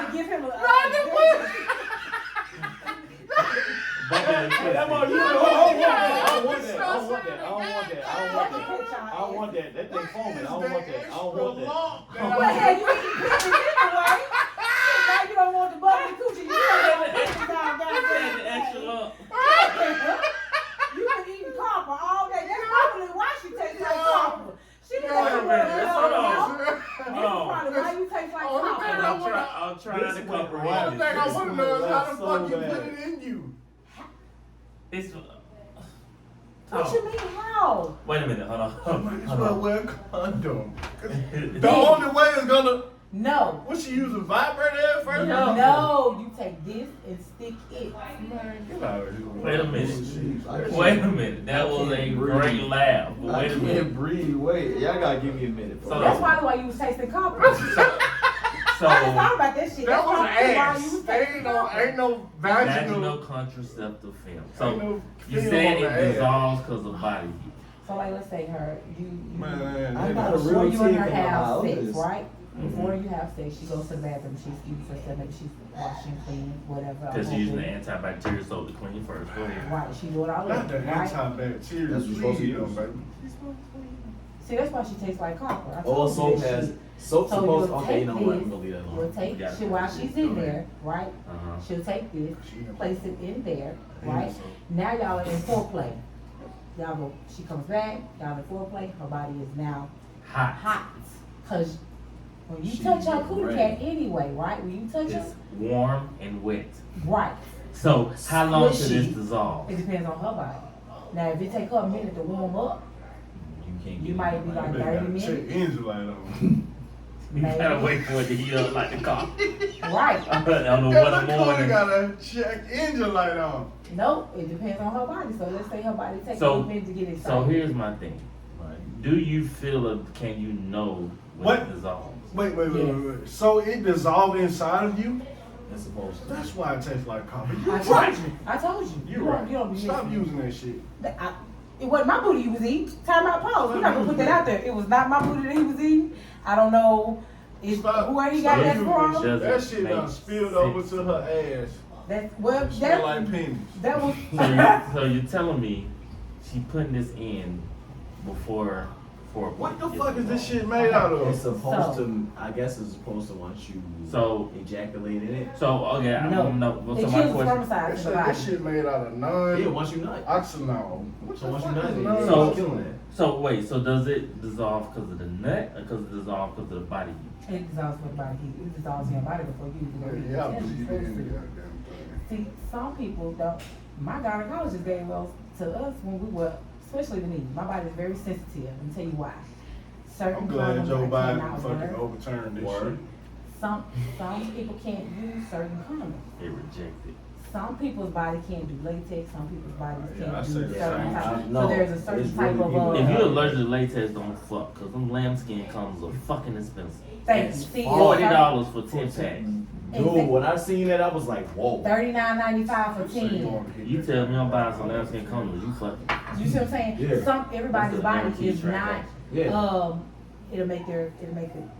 gotta give him a. Bubbly and Hey, that crispy. mother- you I know, don't want that. I don't want that. I don't want that. I don't want that. I don't want that. That thing foaming. I don't want that. I don't want that. Well, hell, you eat pictures anyway. Now you don't want the bubbly coochie. You don't want pictures down, The extra lump. You been eating copper all day. That's probably why she tastes like copper. She didn't Wait a know minute. Hold on. This is probably why you taste like Oh, look at copper. that. I'll try This to went comprehend right. One thing I want to know is how the So fuck you bad. put it in you. It's. What you mean, how? Wait a minute. Hold on. Might as Hold well on. wear a condom. 'Cause the only way is gonna. No. What she use a vibrator at first? No. No, you take this and stick it. Man, get out of here. Wait a minute. Jeez, I Wait a minute. That was a can't great breathe. laugh. But I wait a can't minute. breathe. Wait, y'all gotta give me a minute. So That's probably why you was tasting copper. So, I just thought about that shit. That That's was probably why you ass. was There tasting ain't no copper. vaginal vaginal. contraceptive film. Ain't So, no you film said on the it ass. dissolves because of body heat. So like, let's say her, you Man, I'm nigga. not a before real you and chick her in my have house. sex, It's- right? Before you have sex, she goes to the bathroom, she excuses herself, maybe she's washing, cleaning, whatever. Because I'm you're using the hoping. antibacterial soap to clean you first. Go ahead. Right, she do it all Not over, the right? antibacterial. That's what you're supposed to Please, use. baby. See, that's why she tastes like copper. I All told you soap that has, shit. soap's So supposed, you'll okay, take you know what, this, we're gonna leave that You'll alone. take, Yeah. she, while she's in there, right? Uh-huh. She'll take this, She never- place it in there, Yeah, right? so- Now y'all are in foreplay. Y'all go, she comes back, y'all in foreplay, her body is now Hot. hot. Cause when you She touch her is cootie ready. cat anyway, right? When you touch her, It's warm and wet. right. So how long should this Squishy. dissolve? It depends on her body. Now, if it take her a minute to warm up, You can't You get might it. be like You 30 gotta minutes. check engine light on. You gotta wait for it to heat up like the car. right? I don't know That what little morning. gotta check engine light on. Nope, it depends on her body. So let's say her body takes So- a minute to get excited. So here's my thing. Right. Do you feel it? Can you know when What? it dissolves? Wait. So it dissolved inside of you? It's supposed to. That's why it tastes like coffee. I told you. I told you. You're You don't- right. You don't be Stop listening. using that shit. It wasn't my booty you was eating. Time out, pause. We're not gonna put that out there. It was not my booty that he was eating. I don't know where he got that using from. that shit. That Doesn't shit done make spilled sense. over to her ass. That well, Smell like that pennies. that was. So you're telling me she putting this in before What the gets fuck is this dissolved? shit made out It's of? supposed So- to, I guess it's supposed to once you So- ejaculate in it. So okay, I No. don't know. It So kills my the question. spermicide That in the shit, body. that shit made out of Yeah, non once you nut. oxynol. What So the once you fuck nut is it, non- So- it's killing it. So wait, so does it dissolve because of the nut or because it dissolves because of the body heat? It dissolves with the body heat. It dissolves in your body before you even go eat. Yeah, I It's believe supposed it in to. the goddamn thing. See, some people don't. My gynecologist gave us to us when we were, especially to me. My body is very sensitive. Let me tell you why. Certain I'm glad condoms Joe I Biden cannot fucking wear. overturned this Word. shit. Some people can't use certain condoms. They reject it. Some people's body can't do latex. Some people's bodies Yeah, I can't say do the certain same type. shit. No, So there's a certain it's type really of. people- If you're allergic to latex, don't fuck, cause them lambskin condoms are fucking expensive. Thank It's you. See, $40 for 10 packs. Dude, when I seen that, I was like, whoa. $39.95 for So you 10. wanna hit You that tell me I'm goddamn buying some ball. lambskin condoms, you fucking. You see what I'm saying? Yeah. Some everybody's That's a body guaranteed is not. transaction. Yeah. It'll make it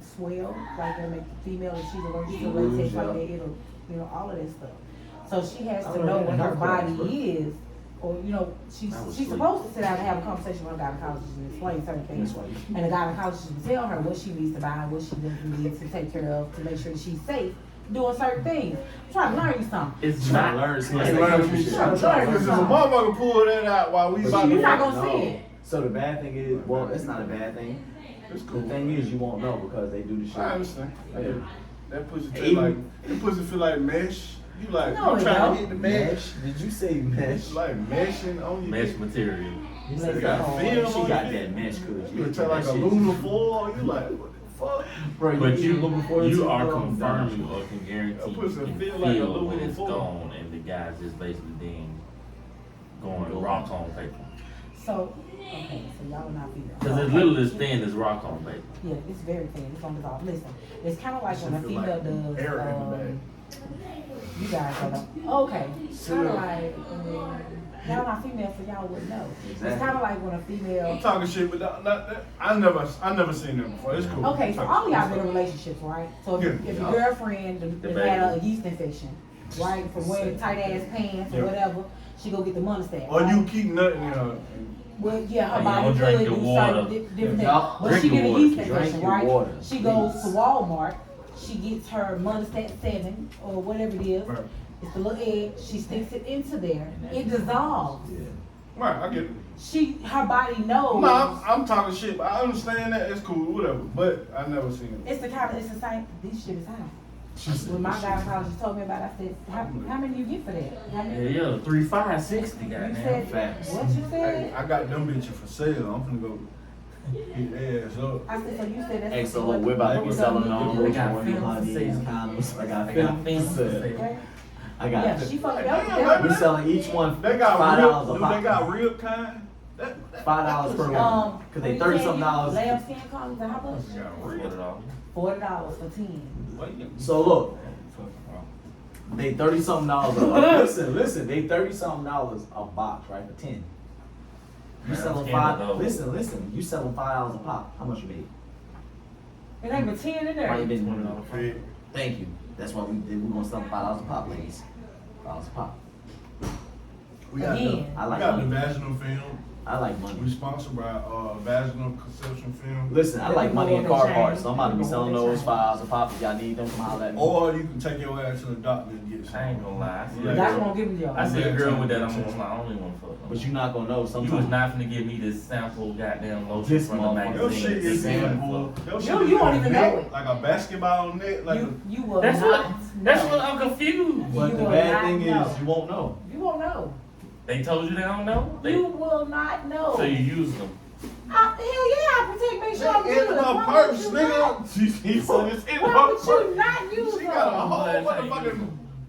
swell, like it'll make the female if she's allergic to Bruise, latex, like yeah. that, it'll, all of that stuff. So she has I to learned know that what in her health class, bro. body is, or she's I was she's asleep. supposed to sit down and have a conversation with her gynecologist and explain certain things. That's why you- And the gynecologist will tell her what she needs to buy, what she doesn't need to take care of to make sure that she's safe doing certain things. I'm trying to learn you something. It's Trying not. to learn some Hey, stuff. learn me Shut shit. up, I'm trying to learn listen. If a something. motherfucker pull that out while we But about you're to not walk. gonna see it. So the bad thing is, well, it's not a bad thing. It's The cool. thing is, you won't know because they do the shit. I understand. Yeah. That pussy Hey, feel like that pussy feel like mesh. You like No, you it trying don't. to hit the mesh. Mesh? Did you say mesh? It's like meshing on your Mesh dick. material. You Let's said got go. film she on got your that dick. mesh cause You tell like aluminum foil. You like what the fuck? Bro, But eat you aluminum foil you too, are bro? confirming or can guarantee That you pussy can feel feel like when aluminum it's foil. gone and the guy's just basically then going rock on paper. So, okay, so y'all are not female. Cause it's literally as thin as rock on paper. Yeah, it's very thin. It's gonna dissolve. Listen, it's kind of like when a Should feel female like does. air in the bag. You guys don't know. Okay, kind of like y'all not female, so y'all wouldn't know. It's Exactly. kind of like when a I'm female. talking shit, but I never seen that before. It's cool. Okay, so all of y'all been in relationships, right? So if your girlfriend done had a yeast infection, right, from wearing tight ass pants or Yeah. whatever, she go get the money stack. Or right? you keep nutting in her. Well, yeah, her And you body don't could drink do your certain water. different Y'all things. But drink she your get a water. yeast Drink infection, your right? water, She goes to please. Walmart, she gets her Monistat 7 or whatever it is. Right. It's the little egg, she sticks it into there, it dissolves. Yeah. Right, I get it. Her body knows. No, I'm talking shit, but I understand that. It's cool, whatever. But I never seen it. It's the same, this shit is high. She said When my this shit. gynecologist told me about it, I said, how many you get for that? How Yeah, many? yeah, 3, 5, 60, You goddamn. said, facts. what you Hey, said? I got them bitches for sale. I'm finna go hit their ass up. I said, so you said that's. Hey, so what- look, we're about to what be we selling gonna on need to They do. got Roll film Honey's for sale. condoms. I got I got film film for for sale. Okay? I got. Yeah, she fucked up. Yeah, Yeah. We're selling each one They got $5 real. a Do pop. they got real kind? That $5 per one. Cause they what you 30 said, something dollars. Lambskin condoms, how much? got Put real. it off. $40 for 10. So look, they 30 something dollars. Listen, they 30 something dollars a box, right? For 10. You Man, selling I'm five. scared, though. Listen. You selling $5 a pop. How much you made? It ain't but 10 in Why you there. been? $20. Thank you. That's why we're gonna sell $5 a pop, ladies. $5 a pop. We got Again. the, I like we got the honey. vaginal film. I like We money. sponsored by Vaginal Conception Film. Listen, I Let like me money go and on car the parts. chain. So I'm about to be Let me go on selling the those chain. files or pop if y'all need them. Come holler at me. Or you can take your ass to the doctor and get some. I ain't gonna lie. I see Yeah. a That's girl- gonna give me y'all. I see a girl with that. I'm Yeah. gonna, I only want to fuck. But you're not gonna know You was sometimes. not finna give me this sample goddamn lotion This from the motherfucker. Your magazine. shit is Example. Your shit You is won't a even net, know it. like a basketball net, like You will That's not what. That's know. what I'm confused. But You the will bad not thing know. is you won't know. You won't know. They told you they don't know. They, You will not know. so you use them. Hell yeah, I protect, make sure I'm in good. the Why purse, would you not? nigga. He said it's in Why her would purse. you not use She got a them? whole That's how you motherfucking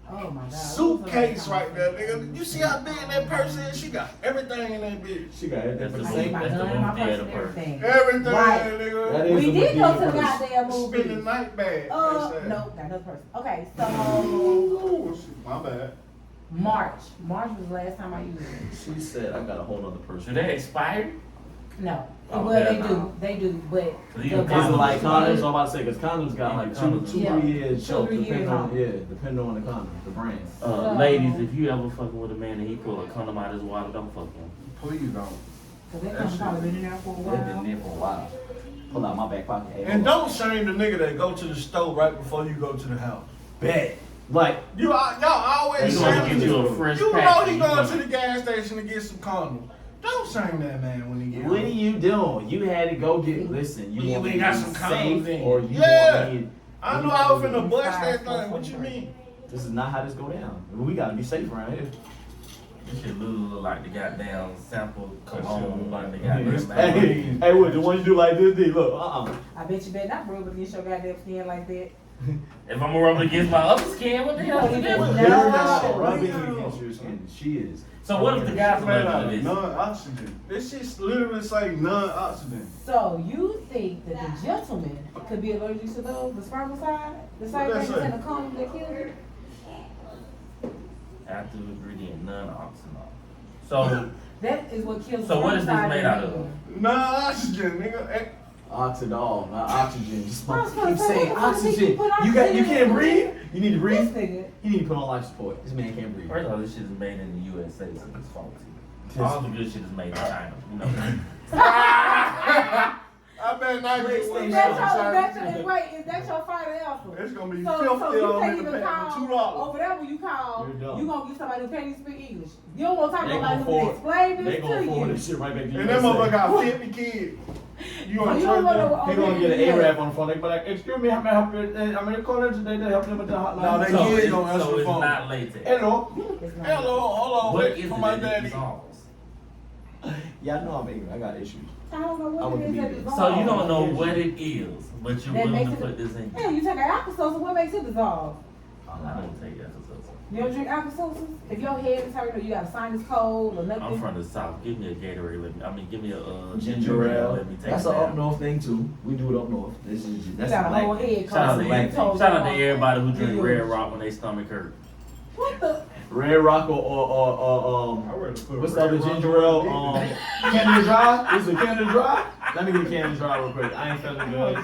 Oh my god. suitcase right there, nigga. You see how big that purse is? She got everything in that bitch. She got everything That's for the the I same- need my same. that's the gun in my movie purse theater and purse. everything. Everything, Right. nigga. That is We the did go to the Medea purse. goddamn movie. Spending night bag. No, that was purse. Okay, so Ooh, shit, my bad. March was the last time I used it. She said I got a whole other purse. Do they expire? No. Oh, Well, hell they no. do, but. So you the can Is it Condoms like expire. condoms? I'm about to say because condoms got like Condoms. two, Yeah. 3 years 2, shelf 3 depending years on on. depending on the condom, the brand. Ladies, if you ever fucking with a man and he pull a condom out of his wallet, don't fuck him. Please don't. Cause that company probably been in there for a They've while. been there for a while. Pull out my back pocket. Hey, And hold on. don't shame the nigga that go to the store right before you go to the house. Bet. Like Y'all always He's gonna shame get you a him. fresh You pack. know he and going gonna- to the gas station to get some condoms. Don't shame that man when he get what are home. you doing? You had to go get. Listen, you We want me got to some be condoms safe in. or you Yeah. want me? I knew I was finna bust that thing. What you mean? This is not how this go down. We gotta be safe around here. This shit look like the goddamn sample cologne, like the Hey, goddamn. hey, what the one you do like this? D, look, I bet you better not rub against your goddamn skin like that. If I'm gonna rub it against my other skin, what the hell is the No. difference? You're No. not rubbing No. against your skin. She is. So what if the guy's Made out allergic of to this? non-oxygen. This shit literally say non-oxygen. So you think that the gentleman could be allergic to those, the spermicide? The same What that thing that's in say? the condom that kills you? Active ingredient, non-oxynol. So, That is what kills So what is this spermicide made in out of? men. Non-oxygen, nigga. Eh, Oxidol, not oxygen. Just I was gonna keep say, saying what the fuck did oxygen. you put You got, you oxygen can't in? breathe. You need to This breathe. nigga. You need to put on life support. This man can't breathe. first of all, this shit is made in the USA, so it's faulty. All the good shit is made in China, you know. I better not get Is one. wait, is that your final answer? It's gonna be So 50 you on can't the even pack for call $2. over there when you call. You're dumb. You gonna get somebody who can't even speak English. You don't want to talk They to nobody gonna who can forward. explain They this gonna to forward you. this shit right back to you. And that motherfucker got 50 kids. You So wanna you don't trust wanna- them? He gonna get an A-Rap on the phone. They be like, excuse me, how may I help you? I'm in the corner today to help them with the hotline. No, they So, kids it, gonna answer so the it's phone. not latex. Hello. It's not. Hello, hold on, What wait is for it my that it daddy. dissolves? Yeah, I know I'm ignorant. I got issues. I don't know I what would it is believe that it. dissolves. So you don't know what it is, but you're That willing makes to it- put this in. Yeah, you take an alka seltzer, what makes it dissolve? I don't take that for something. You don't drink alka seltzers? If your head is hurting or you got a sinus cold or nothing. I'm from the south. Give me a Gatorade. Give me a Ginger ale. Let me take That's it an up down. north thing too. We do it up north. This is You that's got a black whole thing. head Shout out cold. to, Black told shout out to your everybody who mom. drink Red Rock when they stomach hurt. What the? Red Rock or I rather put what's the other Red Rock ginger ale? on my dick. Canada Dry. Is it Canada Dry? Let me get a Canada Dry real quick. I ain't feeling good.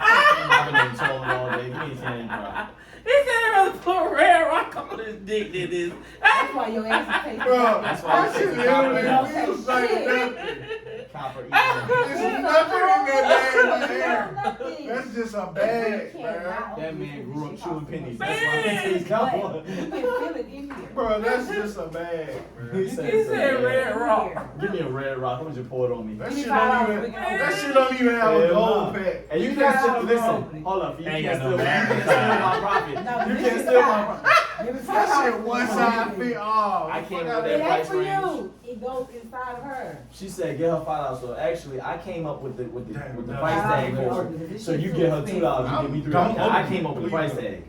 I've been on toilet all day. Give me a Canada Dry. He said he'd rather put Red Rock on his dick than this. That's why your ass is tasting. Bro, That's why that shit literally Okay, feels like shit. nothing. Copper. This is nothing in that bag there. Nothing. That's just a bag, man. That man grew up chewing pennies. That's Man. why he tastes But good. you can feel it in here. Bro, that's just a bag, He man. He said Red Rock. Give me a Red Rock. How much you pour it on me? That Give me shit $5 don't we even. can That shit don't even have a Hell gold nah. pack. And you You can't got still it listen. wrong. Hold up, you Ain't can't got no steal. You bag. can't steal my profit. No, You give can't me steal my $5. profit. Give me That $5. shit one side fit all. I came Fuck with It that ain't price for range. you. It goes inside of her. She said get her $5. So actually, I came up with the Damn, price tag $5 for open it. it. This So shit you too get her expensive. $2. You give me $3. Don't I open came it, up with the please price don't. tag.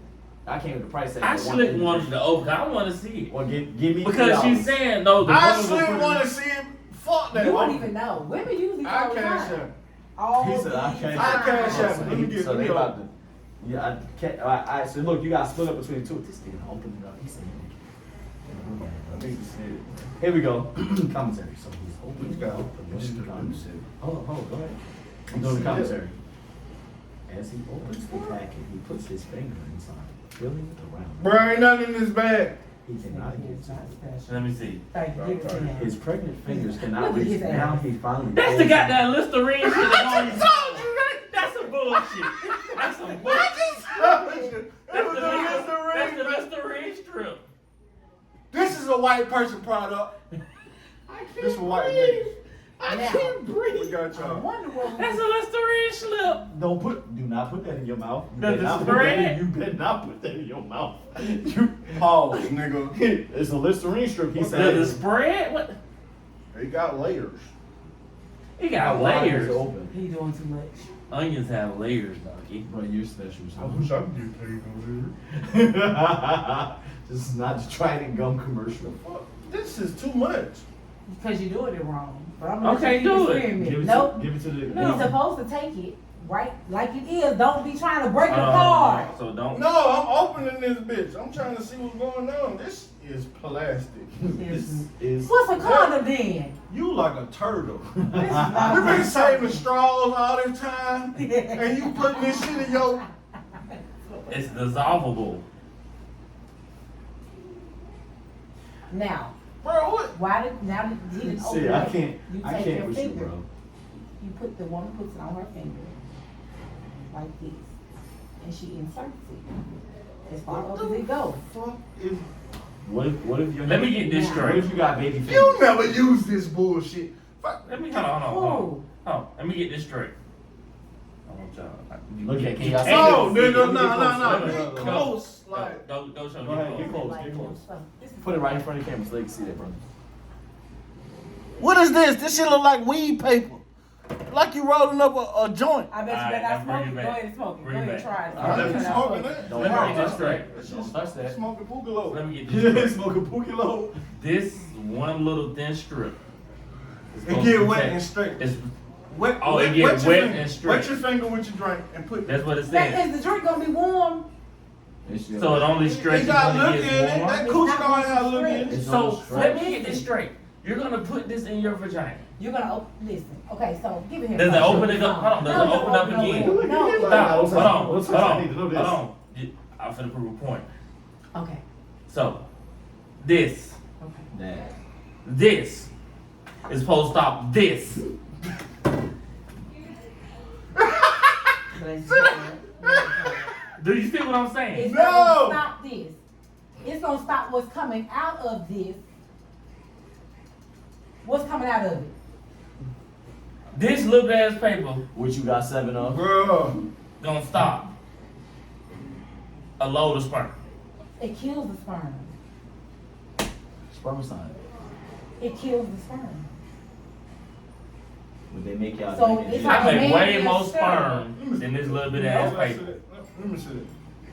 I came with the price tag. I for actually $150. wanted to open. I want to see it Well, give me because $3. she's saying though. The I woman was sure putting- want to see him. Fuck that. You wouldn't even know. Women usually I all the cash time. out. All He said the I can't. I cash time. out. So Let me get so they me about up. to. Yeah, I can't. I said, look, you got to split up between the two. This nigga opened it up. He said, I need to see it. here we go. Commentary. So he's opening Let's it go. up. Let's go. Let me see. Hold on, go ahead. I'm doing the commentary. As he opens the packet, he puts his finger inside, feeling it around. Bro, ain't nothing in this bag. He cannot get It's to not it. special. Let me see. Thank you, give it to him. His pregnant fingers cannot Look at reach his it. Now ass. he finally. That's the goddamn Listerine shit that on you. That's some bullshit. That's some bullshit. That's the Listerine strip. This is a white person product. This for white niggas. I can't breathe. We got I y'all. wonder what That's a Listerine slip. Do not put that in your mouth. You Does better it not put that spread? in- You better not put that in your mouth. You, Pause, nigga. it's a Listerine strip. He Does said. it spread? What? They got layers. He got Why is it layers. open? he doing too much. Onions have layers, doggy. Bro, you're special. I wish I could get paid on So. This is not the Trident gum commercial. this. This is too much. Because you're doing it wrong. But I'm gonna Okay, let you do it. experiment. Give it Nope. to, give it to the. No. You're supposed to take it right like it is. Don't be trying to break it apart. So don't. No, I'm opening this bitch. I'm trying to see what's going on. This is plastic. This is. What's a condom then? You like a turtle. This is not We've been a saving straws all this time, and you putting this shit in your. It's dissolvable. Now, Bro, what? why did now that he didn't open See, it, I can't. you I take can't your with you, finger. bro. You put the woman puts it on her finger like this, and she inserts it as far up as it goes. Fuck is. What if you? Let me get this Now. What straight. if you got baby fingers? You never use this bullshit. Fuck. Let me hold on. Oh, let me get this straight. I want y'all. Look at you Chaos. can't- Oh, Look at- nigga, look no, at no, close. no. Look, Be look, look. close. Like, Don't show me. Go ahead, close. get close. Like, Get close. so this is- Put it right in front of the camera so they can see that, bro. what is this? This shit look like weed paper. Like you rolling up a joint. I bet you Alright, better now not bring smoke it it. Go back. ahead and smoke it. Go Bring it ahead and back. try it. I let you Turn it smoking out. that. Don't Let me touch get this that. straight. Don't touch that. Smoking Pugalo. Let me get this straight. Smoking Pukilo. This one little thin strip. is It supposed get to wet protect- and straight. It's, Wet, Oh, it wet, get wet your wet finger. and straight. Wet your finger with your drink and put. that's what it That says. is the drink gonna be warm. So it only stretches It got when look it in gets it. warm. That It's coochie not don't have gonna look in it. It's So not let me get this straight. You're gonna put this in your vagina. You're gonna listen. Okay, so give it here. Does it first. open it up? Hold on. Does it No, open up no, again? no, Look at no. him. Stop. What's Hold that? on. What's Hold that? I on. need to know Hold this. on. I'm finna prove a point. Okay. So this Okay. is supposed to stop this. Let's Do you see what I'm saying? It's No. not gonna stop this. It's gonna stop what's coming out of this. What's coming out of it? This little ass paper Which you got 7 of? Bro. gonna stop a load of sperm. It kills the sperm. Spermicide. It kills the sperm. Would they make y'all So drink it's it? like I a make man way is more sperm. sperm than this little bit of ass Let me see paper. that. Let me see that.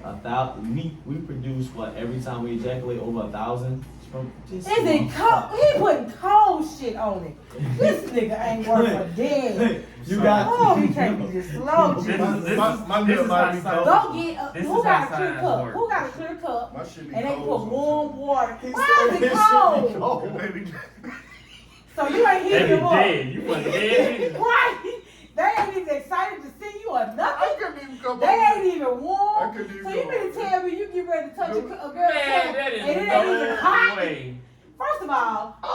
1,000. We produce what every time we ejaculate over 1,000 sperm. Is it cold? He putting cold shit on it. This nigga ain't worth a damn. You got. Oh, he can't be this slow, This Jesus. is- My this lip is might how be science- Go get This who is got how a clear science cup? works. Who got a clear cup? My shit be And they cold put warm water. He Why said is his it shit be cold? cold. Baby. So you ain't They heating be him up. dead. You put dead. Right? They ain't even excited to see you or I nothing. couldn't even come They up ain't even warm. I couldn't even So you go mean to up. tell me you get ready to touch a girl's Man, cup that and is it ain't even no hot? way. First of all, No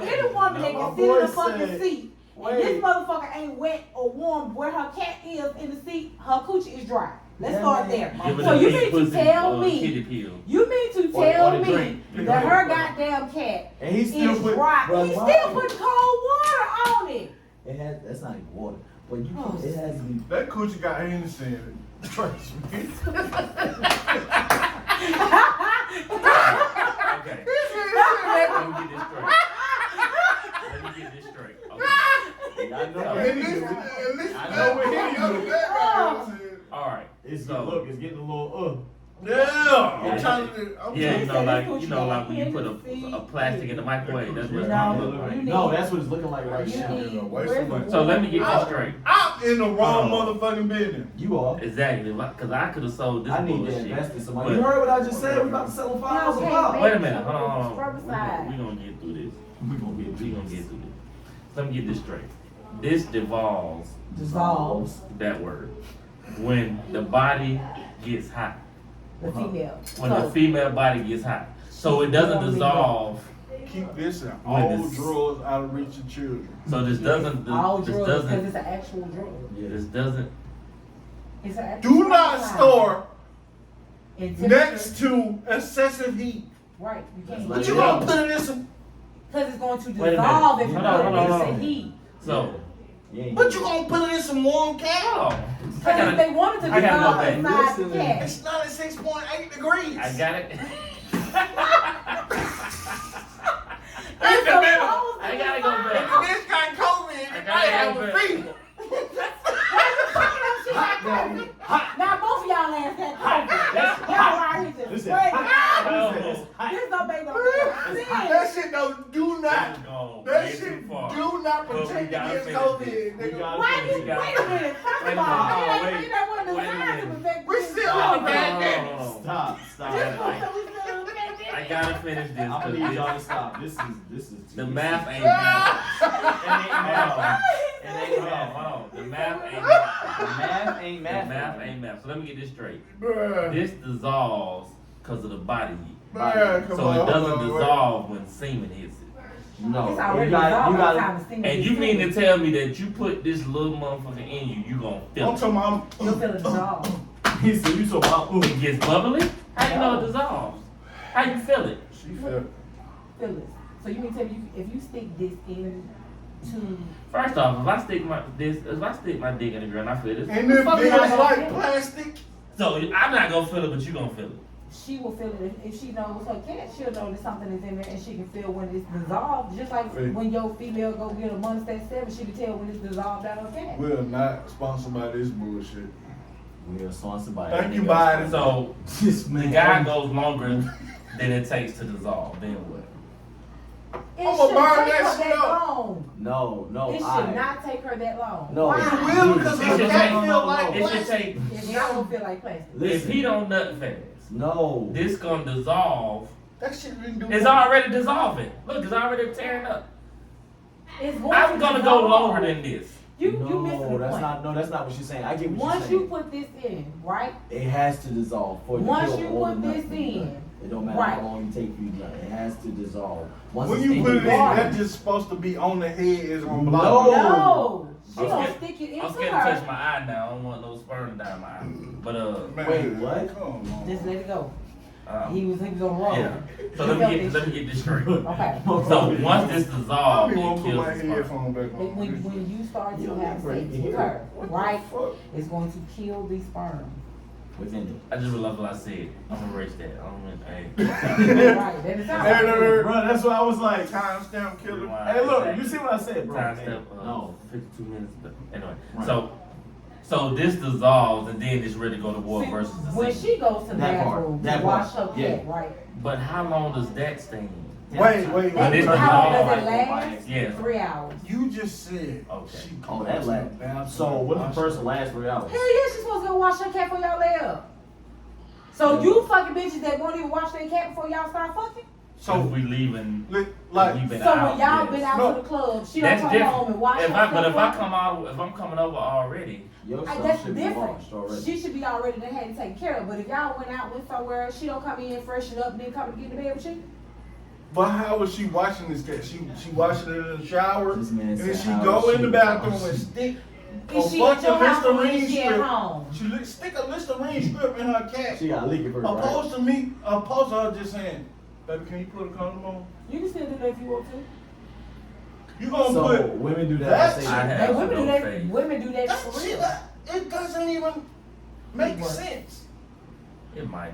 way. any woman that No, can sit in my the boy fucking said- seat, Wait. and this motherfucker ain't wet or warm where her cat is in the seat, her coochie is dry. Let's Yeah, start man. there. Give it So a you big mean to pussy, tell me, kitty pill. you mean to Or- or tell the me drink. that her goddamn cat And he still is put. dry? Bro, He why? still put cold water on it. It has. That's not even water. But you. Oh. It has to be. That coochie got Hennessy in it. Trust me. Okay. Let me get this straight. Let me get this straight. Okay. I know At what At he least, do. at least I know what he do. that got Hennessy in it. All right. It's So- look. It's getting a little. Yeah, Yeah. I'm trying to. I'm Yeah, trying you to- know, like when you put a plastic in the microwave, that's what it's gonna look You like. need- No, that's what it's looking like right You now. need- Waste where's of money. the So let me get water? this straight. I'm in the wrong Oh. motherfucking business. You are. Exactly, because I could have sold this I need to bullshit. invest in somebody. But- You heard what I just said? We about to sell them $5 a Okay, pop. baby. Wait a minute, hold on. Spermicide. We gonna get through this. We gonna get. We gonna get through this. Let me get this straight. This devolves, Dissolves. that word, when the body gets hot. the female. when the So, female body gets hot. So it doesn't dissolve. Keep this and When all this- drugs out of reach of children. So this doesn't. all This drugs, because doesn't. it's an actual drug. This doesn't. It's an actual Do not drug. store And next to excessive heat. Right, you can't. Let But it you go. gonna put it in some. Because it's going to Wait a minute. dissolve if you Hold on, put it hold on, in hold on. heat. So. Yeah, But you gonna put it in some warm cat? Oh, I Because if they gotta. wanted to I gotta dissolve go back. inside the Listen, cat. It's 96.8 degrees. I got it. It's the middle. supposed to I gotta dissolve. go If back. the bitch got COVID, I it gotta might have go a back. fever. Why the fuck that shit got COVID? Now both of y'all ass got COVID. Y'all out here just Listen, spreading hot. it. Listen, it's hot. This don't make no sense. That shit don't do not. Go That way shit too far. do not But we protect gotta against finish COVID. this. We nigga. gotta Why finish you, it. wait a minute, first Wait of a all, minute. it ain't that one Wait a designed to minute. protect We you. still No, in a pandemic. Stop, stop. This one, I- so we still in a pandemic. I gotta finish this. I'm gonna 'cause need y'all to this- stop. This is The math ain't math. It ain't math. It ain't Hold on, math. hold on. The math ain't The math. math ain't The math. math ain't math. So let me get this straight. Bruh. This dissolves because of the body heat. Bruh, come So on, it hold doesn't on, wait. dissolve when semen hits it. No, It's already you got, dissolved you by the got. time the sting And gets you mean in. to tell me that you put this little motherfucker in you gonna feel I'm it? talking about. You'll feel it dissolve. He said you so about. It gets bubbly? How you know it dissolves? How you feel it? She felt. Feel it. So you mean to tell me if you stick this in to First off, if I stick my dick in the girl and I feel this, And if fuck feels y'all gonna like feel? plastic, so I'm not gonna feel it, but you gonna feel it. she will feel it if she knows her cat, she'll know that something is in there and she can feel when it's dissolved. Just like Hey. when your female go get a Monistat 7, she can tell when it's dissolved out of her cat. we are not sponsored by this bullshit. We are sponsored by. Thank you, everything else. Biden. So This the man. guy goes longer than it takes to dissolve. Then what? It I'ma shouldn't burn take that her shit that up. long. No, It should not take her that long. No. Why? It will because It her should cat take- feel like It should plastic. take. It's not gonna feel like plastic. If Listen. he don't nut fast, No. this gonna dissolve. That shit didn't do It's nothing. already dissolving. Look, it's already tearing up. It's going I'm to gonna go dissolve. longer than this. You missing the No, that's point. not. No, that's not what she's saying. I get what Once she's you saying. put this in, right? It has to dissolve for Once to you kill all put the this nuts from the in, gut. It don't matter right. how long you take for you to nut. It has to dissolve. Once When it's you put it in, the body- that's just supposed to be on the head. It's on No. block. No, she I'm gonna scared- stick it I'm into scared to touch her. my eye now. I don't want no sperm down my eye. But Man, Wait, what? Come on. Just let it go. um, He was on the road. yeah. So let me get this straight. Okay. So once this I dissolves, don't even it want to put kills my the sperm. headphone back on. When you start to You have break sex it with here. her, right? Fuck. It's going to kill the sperm. within it. I just realized what I said. I'm gonna erase that. Hey. Right, that is Hey, how. Bro, that's what I was like. Timestamp killer. Rewind. Hey, look, you see what I said, bro? Time Hey, step. no. 52 minutes. But anyway, Right. so this dissolves and then it's ready to go to war See, versus the when semen. she goes to the That part, bathroom that to wash part, her cat, yeah. right? But how long does that stay? Wait. When That- this how long dissolves, does it last? Yeah. 3 hours. You just said. Okay. she Oh, goes that to lasts. the bathroom So what if the person lasts 3 hours? Hell yeah, she's supposed to go wash her cat before y'all lay up. So you fucking bitches that won't even wash their cat before y'all start fucking? So So, we leaving. like, we been So out, when y'all yes. been out No. to the club, she don't That's come different. home and wash If her I, but stuff if I up? come out, if I'm coming over already, Your Like, stuff that's should be different. washed already. She should be already done had it taken care of. But if y'all went out with somewhere, she don't come in, freshen up, and then come and get in the bed with you. but how was she washing this cat? She washing it in the shower, This man and then said she how go in she the bathroom wash. and stick Is a she at your fucking house or is Listerine she at strip. home? She stick a Listerine strip in her cat. She got lick it first, right? Opposed to her just saying, "Baby, can you put a condom on?" You can still do that if you want to. You gonna So put women do that. That's- they say I that. have Hey, women do no that. faith. Women do that that for shit. real. It doesn't even make What? sense. it might.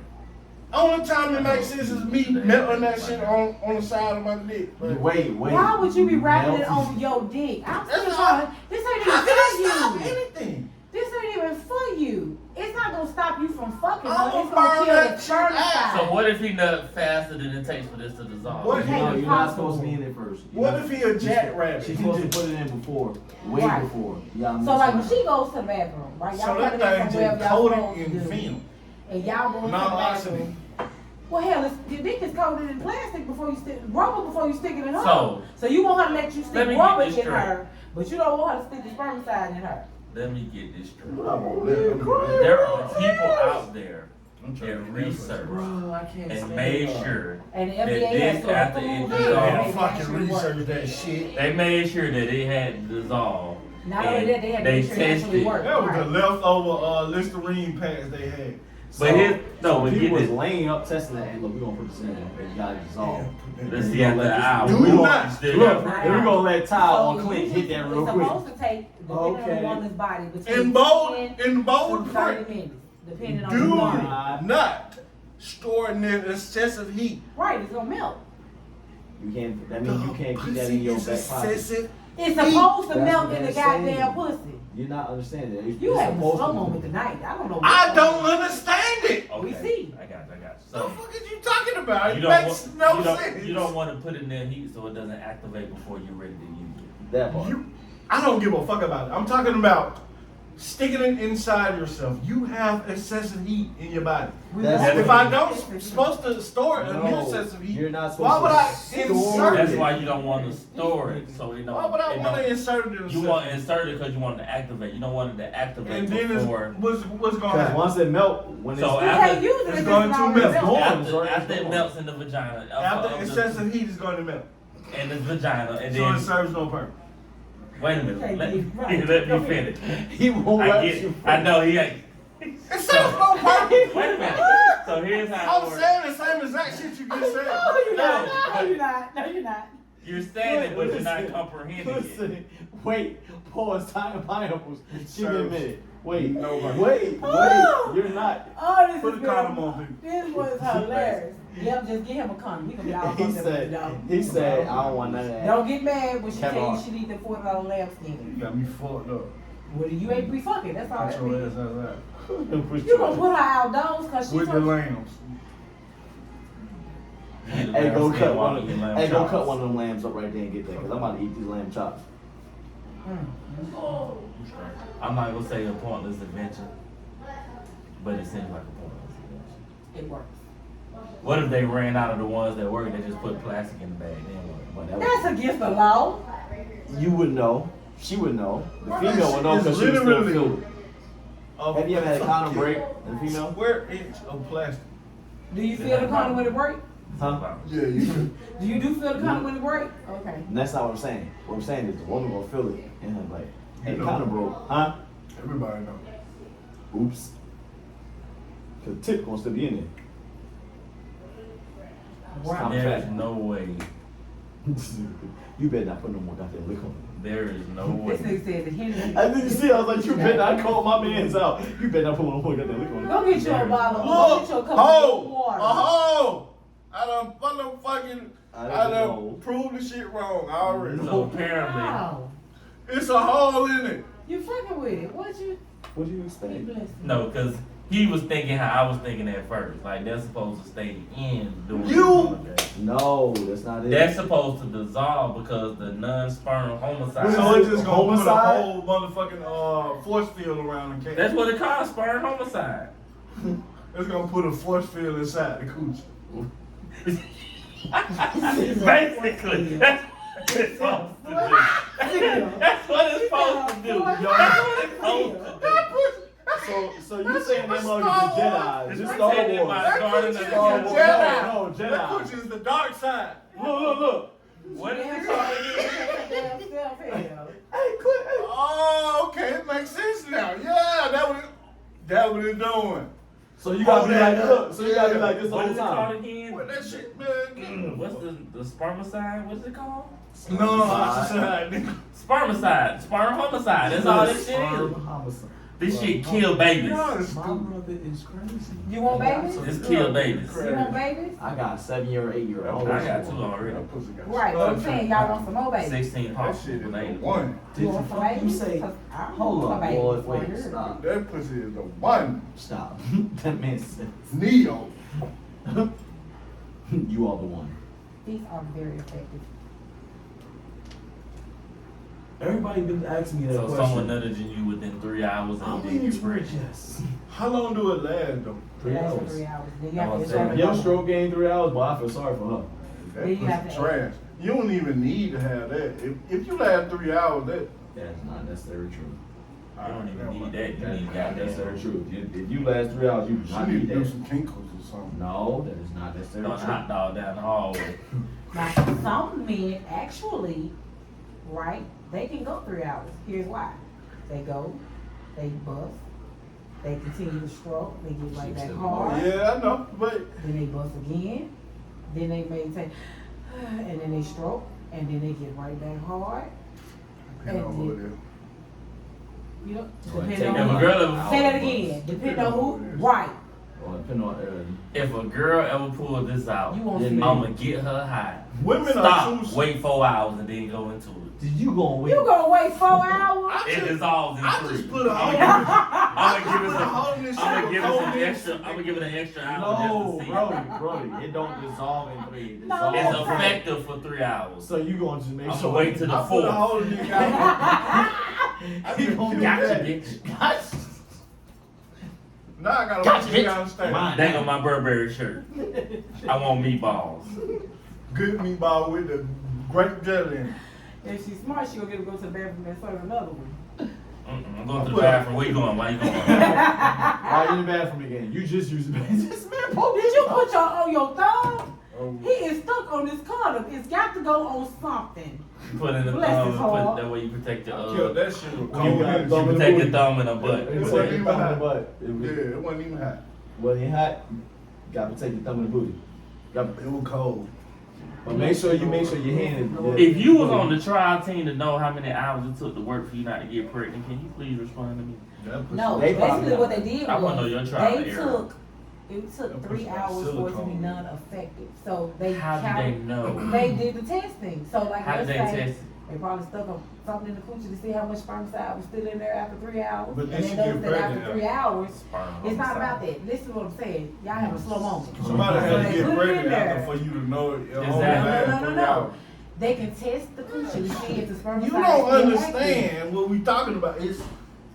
Only time it makes sense is me melting that shit on the side of my dick. But Wait. Why would you be wrapping it Melting- on your dick? I'm That's still not- trying. This ain't how can I even stop for you. anything? This ain't even for you. It's not gonna stop you from fucking her. I'ma It's gonna burn kill that the shit sperm out. side. So what if he nut faster than it takes for this to dissolve? What? You know, Hey, you're not possible. supposed to be in it first. What if he a jackrabbit? She's He supposed to just- put it in before, way Right. before. Y'all So like when mess she goes to the bathroom, right? Y'all So that coming in thing from wherever just y'all coated supposed to in do, film. and y'all going to the bathroom. Well, hell, your dick is coated in plastic before you stick rubber before you stick it in her. So- you want her to let you Let stick me rubber get in this straight. her, but you don't want her to stick the spermicide in her. Let me get this straight. around. There are people out there I'm trying and to researched Bro, I can't and stand made it. sure And the that FDA this has to after it approve dissolved. it. Yeah, and fucking actually work. research that shit. they made sure that it had dissolved. Not only that, they had to make sure it actually tested. worked. That was Right. the leftover Listerine packs they had. But his no, but people get was this. laying up testing that. Hey, look, we're gonna put this in there. And you gotta dissolve. Let's see after an hour. Do we gonna, not. Still look, got- and we're gonna let Ty So on Clint hit that real it's quick. supposed to take, depending on Okay. the woman's body, between In bold, 10 in bold to 30 print. minutes, depending on Do the body. not store in excessive heat. Right, it's gonna melt. You can't. That means you can't keep that in your back pocket. Excessive. It's supposed to That's melt what in the they're goddamn saying. pussy. You're not understanding it. You It's having a supposed slow to- moment tonight. I don't know. I don't understand it. Okay, We see. I got you. What the So fuck are you talking about? you It don't makes want, no you don't, sense. you don't want to put it in that heat so it doesn't activate before you're ready to use it. That part. I don't give a fuck about it. I'm talking about sticking it inside yourself. You have excessive heat in your body. That's- If I don't supposed to store it in No, excessive heat, you're not why supposed would to I store insert That's it? why you don't want to store it so it don't. Why would I it want don't- to insert it in You want to insert it because you want it to activate. You don't want it to activate And then before. what's going to Because happen? once it melt, when So it's You after- can't use it it's if going it's to already melt. melted. After it melts in the vagina, After excessive heat is going to melt. in the vagina, and So then it serves no purpose. wait a minute, Okay, let, right. let me finish. he won't I let get, you. I know he ain't. It serves no purpose. Wait a minute. So here's how it I'm works. saying the same exact shit you just said. No, you're not. No. No, you're not. No, you're not. You're saying it, but you're not Listen, comprehending it. Listen, wait, pause, time pineapples. Give me a minute. Wait, No, wait, Oh. you're not. Oh, this Put is a condom on, baby. This was hilarious. Yep, just get him a condom. He gonna be all He fucked up with said, it, he said, I don't want none of that. Don't get mad when she Kevin tell you Hart. she need the $40 lamb You skin. got me fucked up. Well, you ain't be fucking. That's all Cut that your means. ass out You gonna put her outdoors cause she with the told you. lambs. Hey, go cut one of them. Hey, go cut one of them lambs up right there and get that, cause I'm about to eat these lamb chops. I'm not gonna say a pointless adventure, but it seems like a pointless adventure. It works. What if they ran out of the ones that work and they just put plastic in the bag? Then what? But that That's against the law. you would know. She would know. The Bro, female that would know shit because is she would still literally feel it. Have you ever had a condom break in the female? Square inch of plastic. Do you feel the condom when it break? Huh? Yeah, you can. Do you do feel the condom when it break? Okay. And that's not what I'm saying. What I'm saying is the woman gonna feel it and her like, hey, You know. condom broke, huh? Everybody know. Oops. Cause the tip gonna still be in Wow. there. There is no way. You better not put no more goddamn liquor on There is no This way. nigga said the Henry. it. And then you see, I was like, you better not call my mans out. You better not put no more goddamn liquor on it. Go get you a bottle. Go Look, get you a cup ho, of water. I done motherfucking, I I didn't done know. proved the shit wrong already. So apparently, Wow. It's a hole in it. You fucking with it. What you? What do you Be expect? blessed. no, because he was thinking how I was thinking at first. Like they're supposed to stay in doing You- this. No, that's not it. That's supposed to dissolve because the non-sperm homicide. So it's just gonna put a Homicide? whole motherfucking force field around the cat. That's what it calls, sperm homicide. It's gonna put a force field inside the cooch. Basically, that's what it's supposed to do. That's what it's supposed to do. That's what it's supposed to do. So you saying them motherfuckers are Jedi? It's Just Star pretending by Wars. Garden of That the Star cooch Wars. is Jedi. Jedi. No, That Jedi. cooch is the dark side. Look. What is it Damn called? hell. Hey, Clint. Oh, okay, it makes sense now. Yeah, that what it's doing. So you gotta be like, that. look. So you gotta be like this the What whole is it called time. again? What that shit, man? What's the spermicide? What's it called? No, I said, nigga. Spermicide. Sperm homicide. That's all this shit is. Homicide. This shit kill babies. Y'all is My stupid. mother is crazy. You want babies? This kill babies. You want babies? I got a 7-year or 8-year-old. I got 2 already. That pussy got Right, but I'm studs. saying y'all want some more babies. 16 That pops. shit is But the ain't one. Did You you want some fucking babies? say? 'Cause I don't Hold want on, babies boy. before Wait, you're- stop. That pussy is the one. Stop. That man said, Neo. you are the one. These are very effective. Everybody been asking me that So question. someone nutted you within 3 hours I'm and you didn't leaning get towards pregnant. yes. How long do it last though? 3 Last for hours. 3 hours. Then you I have to was enjoy saying, the Your moment. stroke gained 3 hours, but I feel sorry for her. That Then you have pussy to- trash. You don't even need to have that. If you last 3 hours, that That's not necessarily true. don't even need that. You need That's goddamn. necessarily true. If you last 3 hours, you do She not need need to do that. some tinkles or something. No, that is not Throwing necessarily a true. hot dog down the hallway. Now, some men actually, right, they can go 3 hours. Here's why. They go, they bust, they continue to stroke, they get right back hard, Yeah, I know, but then they bust again, then they may take, and then they stroke, and then they get right back hard. you know over there. You know, Well, depending take on If a who. girl Say that ever, again, depending on who, right, Well, depending on if a girl ever pull this out, you won't Yeah, see man. I'ma it. get her high. Women are Stop. too. Wait 4 hours and then go into it. did you gonna wait? You gonna wait 4 hours? It dissolves in I 3. just put a hole. I'ma give it put a some. hole in this I'ma shit give it with some cold extra. mix. I'ma give it an extra hour No, just to see. Brody, it don't dissolve in 3. It No. dissolves It's in 3. effective for 3 hours. So you gonna just make I'ma sure. wait till the I put a 4th. hole in it. I You just gonna killed Gotcha, that. bitch. Gotcha. Now I gotta Gotcha, wait till you bitch. understand. Mine. Dang on my Burberry shirt. I want meatballs. Good meatball with the grape jelly in it. If she's smart, she gonna get to go to the bathroom and serve another one. I'm going to the bathroom. Where you going? Why you going? Why you in the bathroom again? You just used the bathroom. This man poke Did you put your on your thumb? Oh, He is stuck on this condom. It's got to go on something. You put in the Bless thumb his and put heart. that way you protect your I killed that shit with You cold got energy. thumb in the protect your booty. thumb in the butt. It It was wasn't like even thumb in the hot. butt. It was, Yeah, it wasn't even hot. Wasn't even hot. Got to take the thumb in the booty. Got It was cold. but make sure your hand is. If you was on the trial team to know how many hours it took to work for you not to get pregnant, can you please respond to me? No, They basically probably what they did I wanna know your was trial they and error. took it took That 3 push got hours for it to be silicone. non-effective. So they How do they know? They did the testing. So like How did let's they say test? they probably stuck something in the coochie to see how much spermicide was still in there after 3 hours. But and then they she noticed get that after pregnant. 3 hours, Sperm it's not homicide. about that. Listen to what I'm saying. Y'all have a slow moment. Somebody So had to they get put it in pregnant there. after for you to know it. Exactly. No. They can test the coochie to see if the spermicide You is don't still understand what we talking about. It's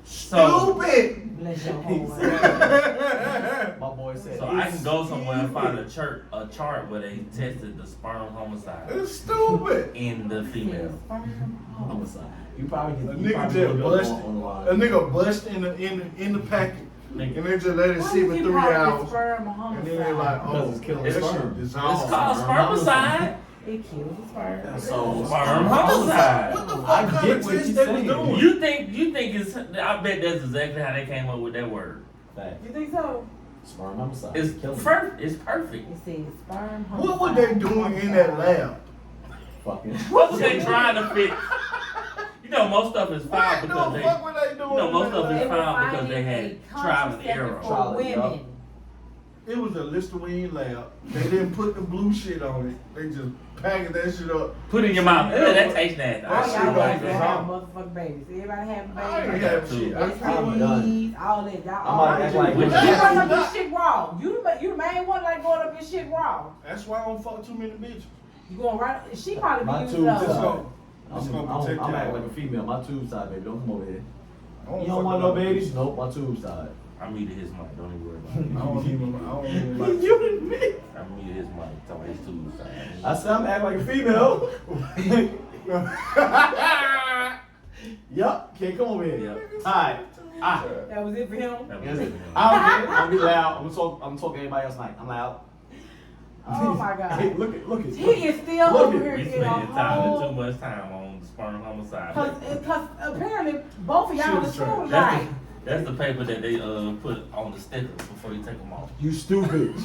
So- stupid. active. Bless your heart. My boy said. So I can go somewhere and find a chart where they tested the sperm homicide It's stupid. in the female. Homicide. You probably A can. You nigga probably just can go bust. on the line. A nigga bust in the packet, Nigga. and they just let it Why sit you for keep 3 calling it hours, sperm and then they're like, homicide? oh, Because it's killing that sperm. shit It's dissolved. called spermicide. It kills the sperm. So Sperm homicide. What the fuck I kind get of what test you're they was saying. doing? You think it's? I bet that's exactly how they came up with that word. Fact. You think so? Sperm homicide. It's killing. perfect. It's perfect. It says sperm homicide. What were they doing in that lab? Fucking. What was they trying to fix? You know, most stuff is found What because the they. fuck were they doing? You know, most in of that it They is were found because finding they a had trial and contraceptive error. for Trial and error. women. It was a Listerine lab. They didn't put the blue shit on it. They just packaged that shit up. Put it in your mouth. Ew, that tastes nasty. All That y'all shit want right is to there. have motherfucking babies. Everybody having I ain't babies. have shit. I'm done. STDs, all that. Y'all I'm all gonna act like- you Which- run up this shit raw. You the main one like going up this shit raw. That's why I don't fuck too many bitches. You going right? She probably My be using tube those. Just side. go. Just gonna protect I'm y'all. acting like a female. My tube side, baby. Don't come over here. I You fuck don't want with no other babies? bitches. Nope, my tube side. I muted his mic. Don't even worry I about it. don't even like. You didn't me. I muted his mic. Talking his tubes. I said I'm acting like a female. Yup, can't come over here. Yep. Alright. That was it for him. That I was don't it. care. I'm be loud. I'm talking to everybody else night. I'm loud. Oh my God. Hey, look at He is still Look over at- here We in a spending time whole. too much time on sperm homicide. Cause apparently both of y'all was Shit, school That's right. That's the paper that they put on the stickers before you take them off. You stupid.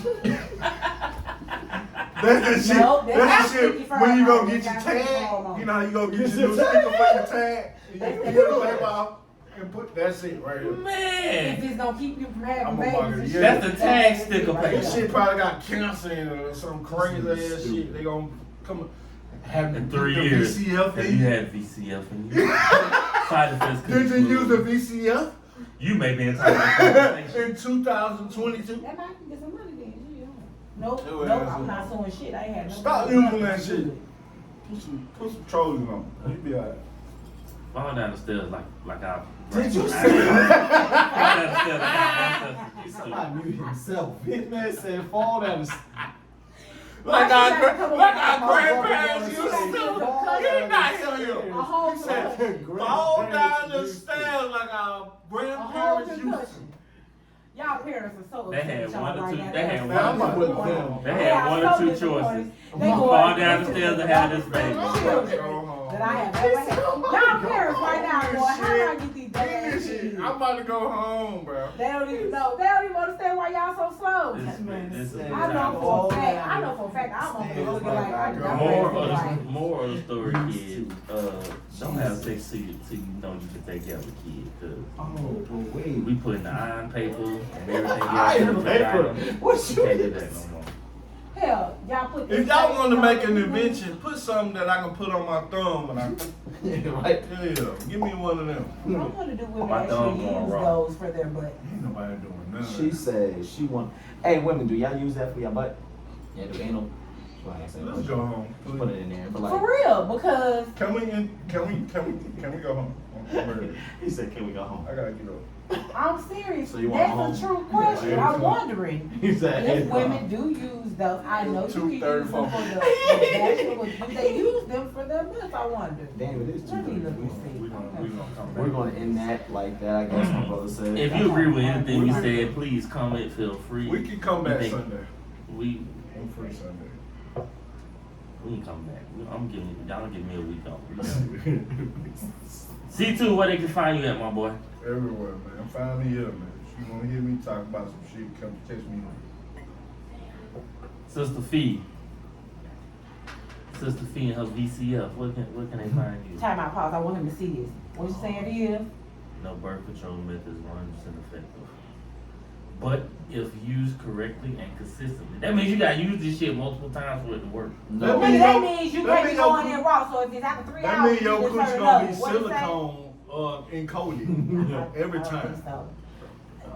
That's the shit. No, That's that's the shit. sticky When you go hormone. get your That's sticky tag, hormone. you know how you go get Get your your new tag. sticker for your tag. You That's put that the little- paper off and put that's it right here. If Man, it's gonna keep you from having I'm a babies, mother, and yeah. shit, That's the tag that's sticker right paper. This there. shit probably got cancer in it or some crazy ass Stupid. shit. They gonna come have in the 3 the years, VCF have in you you. had VCF in you? Side effects could Did you use the include- VCF You may be entitled to compensation. in 2022? That might get some money then. You know. Nope, Your nope, ass I'm is- not sewing shit. I ain't had no. Stop using that shit. Put some trolling on. You be alright. Fall down the stairs like I. Did you I- say Fall down the stairs like I. Somebody muted himself. Hitman said fall down the Like Why she our gotta come like up our with grandparents She used gotta to come do. up with He did not hear you. A whole He said, concussion. fall down the stairs like our A whole grandparents used to. concussion. Y'all parents are so They upset had with y'all one or right two- now. they had are one so or two- disappointed. They They had are one so or two disappointed. choices. They Fall going down the stairs and have this baby. children that I have ever had. Y'all parents right now going, how do I get these Finish dumbass it. kids? I'm about to go home, bro. They don't even know. They don't even understand why y'all so slow. This is I know for a fact. I know for a fact. I'm over here looking like I'm More of the story is, don't have sex till you know you can take care of a kid. Cause Oh, but wait. we put in the iron paper and everything else. Iron we paper? What you you can't do mean? that no more. Hell, y'all put this If y'all thing want to on make an the- invention, put something that I can put on my thumb and I. Right? Yeah, give me one of them. I want to do women My thumb actually going use wrong. those for their butt. Ain't nobody doing none of She that. said she want. Hey, women, do y'all use that for your butt? Yeah, do anal? Well, I ain't saying Let's much. go home. Just put it in there. But For like, real, because Can we go home? I'm ready. he said, can we go home? I gotta get up. I'm serious. So you want That's a home? true question. Yeah, I'm come on. wondering He said, if women do use those. I know you can use them for the vaginal. Do they use them for their butts? I wonder. Damn, it is too Let me look good. and see. We gonna come back. We're gonna end that like that, I guess my brother said. If you agree with anything we said, please comment. Feel free. We can come back We think- Sunday. We I'm free Sunday. we can come back. I'm giving y'all give me a week off. C2, where they can find you at, my boy? Everywhere, man. Find me here, man. If you wanna hear me talk about some shit, come text me. Sister Fee. Sister Fee and her VCF. Where can they find you? Time out, pause. I want him to see this. What you saying is? No, birth control method is 100% effective. But if used correctly and consistently, that means you gotta use this shit multiple times for it to work. No. Let me Nigga, know- that means you that can't be mean your going coo- in raw. So if it's after 3 That hours, means your you just coochie turn it gonna up. be What you say? silicone encoded every I don't time. think so.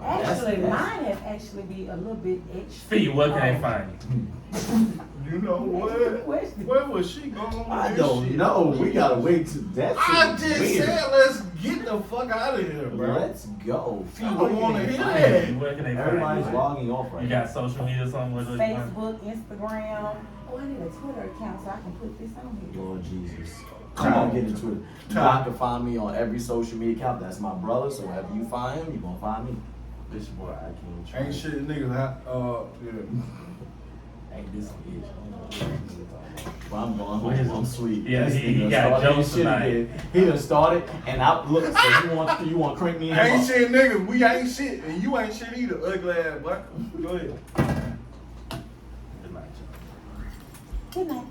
Actually, That's- mine have actually be a little bit extra. Fee, where can they find you? You know what? Question. Where was she going with I this don't shit? know. We gotta wait to that. I shit just weird. said let's get the fuck out of here, bro. Let's go. I don't wanna hear Find that. you. Where can they find Everybody's you? logging off right You now. got social media somewhere? where they find you? Facebook, Instagram. Oh, I need a Twitter account so I can put this on here. Lord Jesus. Come on, get into it. Doc can find me on every social media account. That's my brother, so wherever you find him, you're gonna find me. This your boy, I can't Ain't shit niggas yeah. Ain't this some bitch. Well, I'm going What is home. I'm it? sweet. Yeah, This he nigga got started jokes his shit tonight. again. He done started, and I look. So you want to crank me in? Ain't shit niggas, we ain't shit, and you ain't shit either, ugly ass boy. Go ahead. Good night, y'all. Good night.